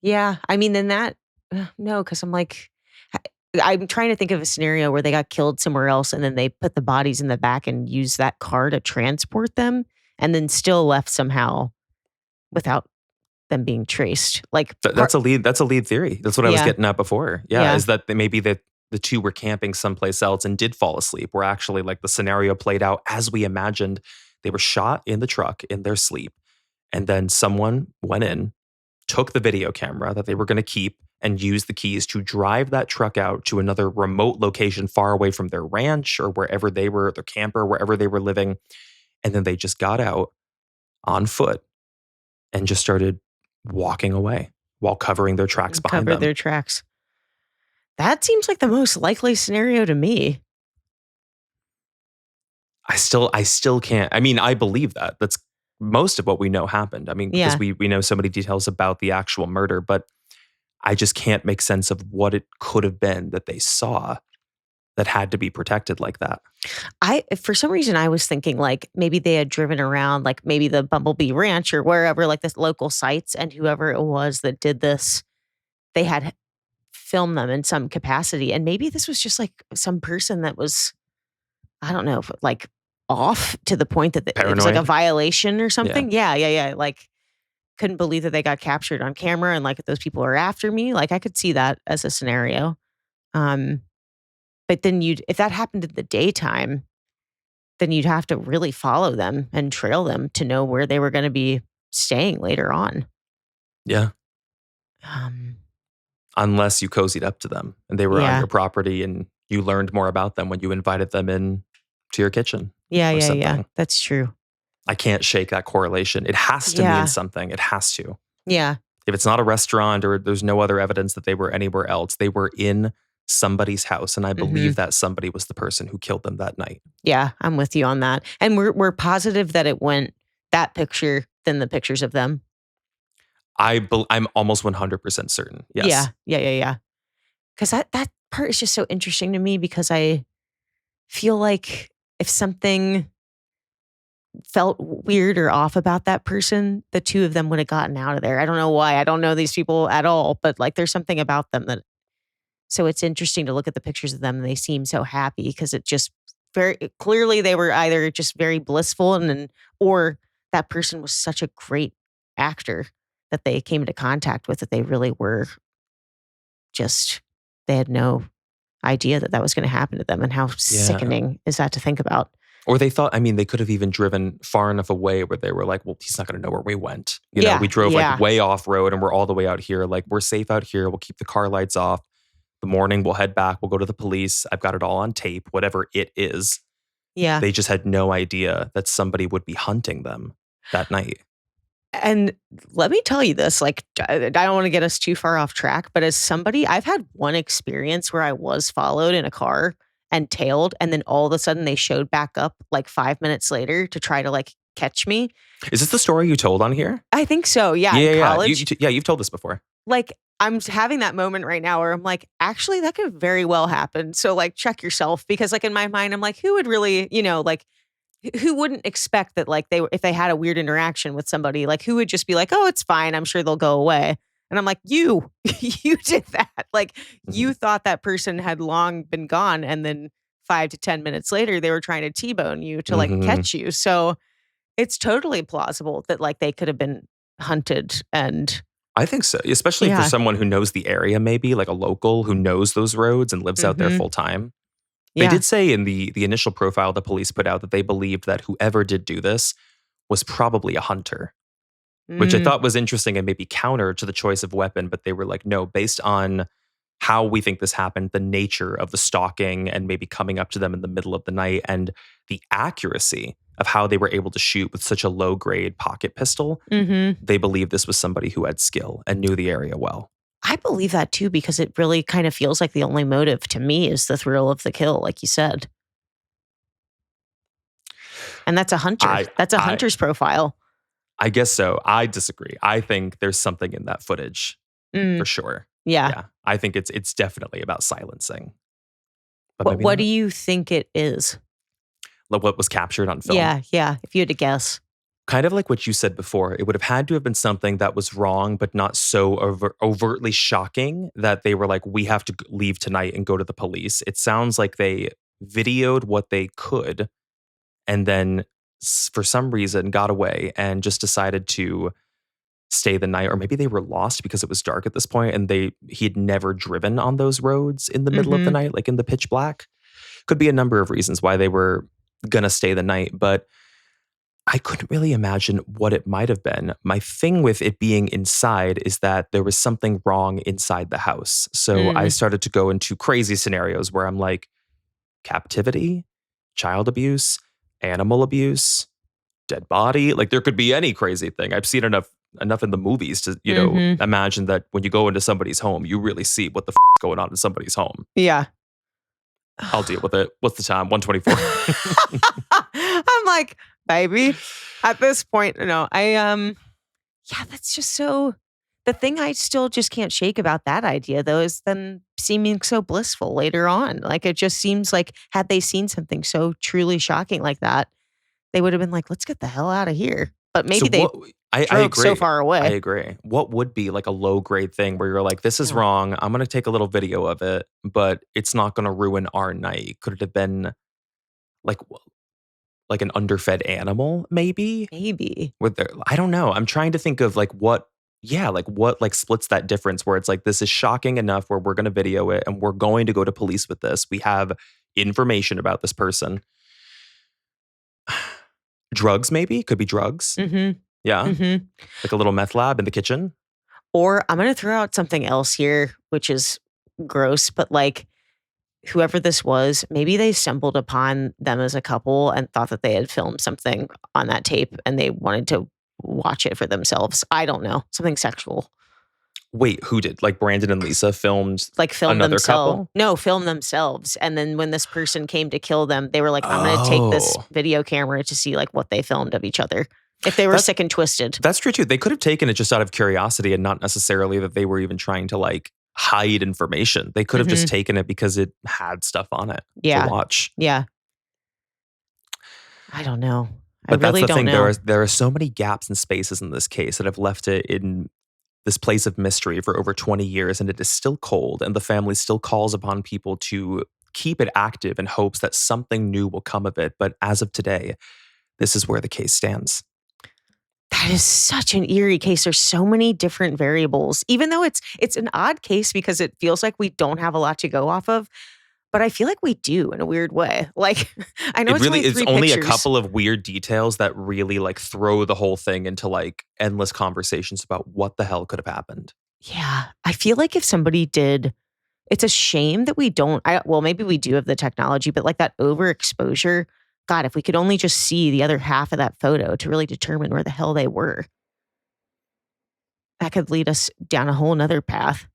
yeah. I mean, then that, no, because I'm like, I'm trying to think of a scenario where they got killed somewhere else and then they put the bodies in the back and used that car to transport them and then still left somehow without them being traced. Like that's a lead theory. That's what I was getting at before. Yeah. Is that maybe the two were camping someplace else and did fall asleep, where actually like the scenario played out as we imagined. They were shot in the truck in their sleep. And then someone went in, took the video camera that they were going to keep and use the keys to drive that truck out to another remote location far away from their ranch or wherever they were, their camper, wherever they were living. And then they just got out on foot and just started walking away while covering their tracks behind them. Covered their tracks. That seems like the most likely scenario to me. I still can't. I mean, I believe that. most of what we know happened. I mean, because Yeah. we know so many details about the actual murder, but I just can't make sense of what it could have been that they saw that had to be protected like that. For some reason, I was thinking like maybe they had driven around, like maybe the Bumblebee Ranch or wherever, like this local sites, and whoever it was that did this, they had filmed them in some capacity. And maybe this was just like some person that was, I don't know, like off to the point that it was like a Paranoid? violation or Yeah. something. Yeah. Like couldn't believe that they got captured on camera and like those people are after me. Like I could see that as a scenario. Um, but then if that happened in the daytime, then you'd have to really follow them and trail them to know where they were going to be staying later on. Yeah. Um, Unless you cozied up to them and they were on yeah, your property and you learned more about them when you invited them in to your kitchen or yeah. something. That's true. I can't shake that correlation. It has to Yeah. mean something. It has to. Yeah, If it's not a restaurant or there's no other evidence that they were anywhere else, they were in somebody's house. And I believe that somebody was the person who killed them that night. yeah. I'm with you on that. And we're positive that it went that picture than the pictures of them. I'm almost 100% certain. Yes. Yeah. Because that part is just so interesting to me because I feel like if something felt weird or off about that person, the two of them would have gotten out of there. I don't know why. I don't know these people at all, but like there's something about them that. So it's interesting to look at the pictures of them and they seem so happy because it just very clearly they were either just very blissful or that person was such a great actor that they came into contact with that they really were just they had no idea that was going to happen to them and how sickening is that to think about. Or they thought, I mean, they could have even driven far enough away where they were like, well, he's not going to know where we went. You know, we drove like way off road and we're all the way out here. Like, we're safe out here. We'll keep the car lights off. The morning, we'll head back. We'll go to the police. I've got it all on tape, whatever it is. Yeah. They just had no idea that somebody would be hunting them that night. And let me tell you this, like, I don't want to get us too far off track, but as somebody, I've had one experience where I was followed in a car and tailed, and then all of a sudden they showed back up like 5 minutes later to try to like catch me. Is this the story you told on here? I think so. Yeah. In college. You've told this before. Like, I'm having that moment right now where I'm like, actually, that could very well happen. So like, check yourself because like in my mind, I'm like, who would really, like, who wouldn't expect that like if they had a weird interaction with somebody, like who would just be like, oh, it's fine. I'm sure they'll go away. And I'm like, you did that. Like you thought that person had long been gone. And then 5 to 10 minutes later, they were trying to T-bone you to like catch you. So it's totally plausible that like they could have been hunted. And I think so, especially for someone who knows the area, maybe like a local who knows those roads and lives out there full time. They did say in the initial profile the police put out that they believed that whoever did do this was probably a hunter, which I thought was interesting and maybe counter to the choice of weapon. But they were like, no, based on how we think this happened, the nature of the stalking and maybe coming up to them in the middle of the night and the accuracy of how they were able to shoot with such a low grade pocket pistol, they believed this was somebody who had skill and knew the area well. I believe that too, because it really kind of feels like the only motive to me is the thrill of the kill, like you said. And that's a hunter. That's a hunter's profile. I guess so. I disagree. I think there's something in that footage for sure. Yeah. I think it's definitely about silencing. But what do you think it is? Like what was captured on film? Yeah. If you had to guess. Kind of like what you said before, it would have had to have been something that was wrong, but not so overtly shocking that they were like, we have to leave tonight and go to the police. It sounds like they videoed what they could and then for some reason got away and just decided to stay the night. Or maybe they were lost because it was dark at this point and he had never driven on those roads in the middle of the night, like in the pitch black. Could be a number of reasons why they were going to stay the night, but I couldn't really imagine what it might have been. My thing with it being inside is that there was something wrong inside the house. So I started to go into crazy scenarios where I'm like, captivity, child abuse, animal abuse, dead body. Like there could be any crazy thing. I've seen enough in the movies to, imagine that when you go into somebody's home, you really see what the is going on in somebody's home. Yeah. I'll deal with it. What's the time? 1:24. I'm like, baby. At this point, no, yeah, that's just so. The thing I still just can't shake about that idea, though, is them seeming so blissful later on. Like, it just seems like had they seen something so truly shocking like that, they would have been like, let's get the hell out of here. But maybe So they what? I drove agree. so far I away. agree. What would be like a low grade thing where you're like, this is Yeah. wrong. I'm going to take a little video of it, but it's not going to ruin our night. Could it have been like like an underfed animal, maybe? Maybe. With their, I don't know. I'm trying to think of like what, yeah, like what like splits that difference where it's like this is shocking enough where we're going to video it and we're going to go to police with this. We have information about this person. Drugs, maybe could be drugs. Mm-hmm. Yeah, Mm-hmm. like a little meth lab in the kitchen. Or I'm going to throw out something else here, which is gross, but like whoever this was, maybe they stumbled upon them as a couple and thought that they had filmed something on that tape and they wanted to watch it for themselves. I don't know. Something sexual. Wait, who did? Like Brandon and Lisa filmed Like film another themselves. couple? No, film themselves. And then when this person came to kill them, they were like, I'm going to take this Oh. video camera to see like what they filmed of each other. If they were That's- sick and twisted. That's true too. They could have taken it just out of curiosity and not necessarily that they were even trying to like hide information. They could have just taken it because it had stuff on it Yeah. to watch. Yeah. I don't know. But I really that's the don't thing. know. There are so many gaps and spaces in this case that have left it in this place of mystery for over 20 years, and it is still cold, and the family still calls upon people to keep it active in hopes that something new will come of it. But as of today, this is where the case stands. That is such an eerie case. There's so many different variables, even though it's an odd case because it feels like we don't have a lot to go off of. But I feel like we do in a weird way. Like, I know It really it's is only only three a pictures. couple of weird details that really like throw the whole thing into like endless conversations about what the hell could have happened. Yeah. I feel like if somebody did, it's a shame that we don't, well, maybe we do have the technology, but like that overexposure, God, if we could only just see the other half of that photo to really determine where the hell they were, that could lead us down a whole nother path.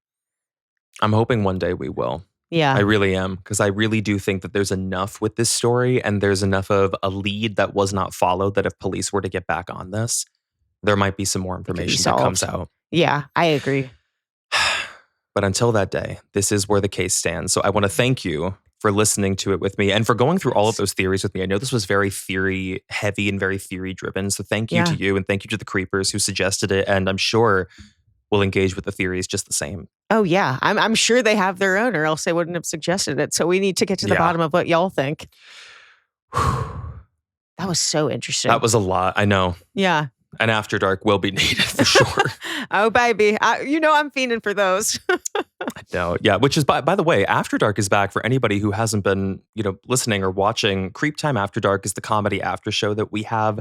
I'm hoping one day we will. Yeah. I really am, because I really do think that there's enough with this story and there's enough of a lead that was not followed that if police were to get back on this, there might be some more information that comes out. Yeah, I agree. But until that day, this is where the case stands. So I want to thank you for listening to it with me and for going through all of those theories with me. I know this was very theory heavy and very theory driven. So thank you to you and thank you to the creepers who suggested it. And I'm sure we'll engage with the theories just the same. Oh, yeah. I'm sure they have their own or else they wouldn't have suggested it. So we need to get to the bottom of what y'all think. That was so interesting. That was a lot. I know. Yeah. An After Dark will be needed for sure. Oh, baby. I'm fiending for those. No, yeah. Which is, by the way, After Dark is back for anybody who hasn't been, listening or watching. CreepTime After Dark is the comedy after show that we have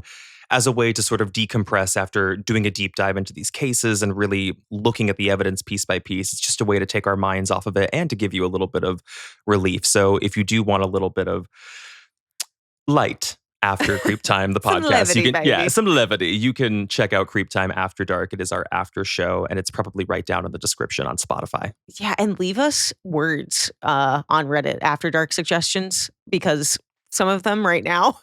as a way to sort of decompress after doing a deep dive into these cases and really looking at the evidence piece by piece. It's just a way to take our minds off of it and to give you a little bit of relief. So if you do want a little bit of light after CreepTime, the podcast, levity, you can, baby. some levity. You can check out CreepTime After Dark. It is our after show, and it's probably right down in the description on Spotify. Yeah. And leave us words on Reddit, After Dark suggestions, because some of them right now,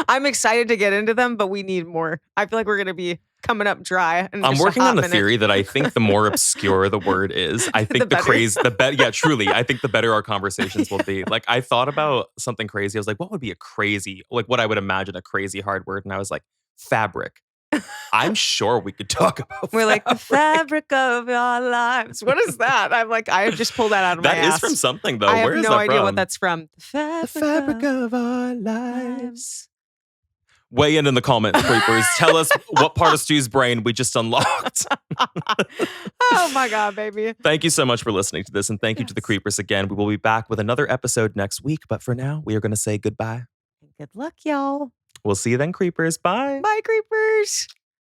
I'm excited to get into them, but we need more. I feel like we're going to be coming up dry. I'm working on the theory that I think the more obscure the word is, I think truly, I think the better our conversations will be. Like, I thought about something crazy. I was like, what would be a crazy, like what I would imagine a crazy hard word? And I was like, fabric. I'm sure we could talk about We're fabric. like, the fabric of our lives. What is that? I'm like, I just pulled that out of my ass. That is from something, though. I have Where is no that idea from? what that's from. The fabric of our lives. Weigh in the comments, creepers. Tell us what part of Stu's brain we just unlocked. Oh my God, baby. Thank you so much for listening to this, and thank you to the creepers again. We will be back with another episode next week, but for now, we are going to say goodbye. Good luck, y'all. We'll see you then, creepers. Bye. Bye, creepers.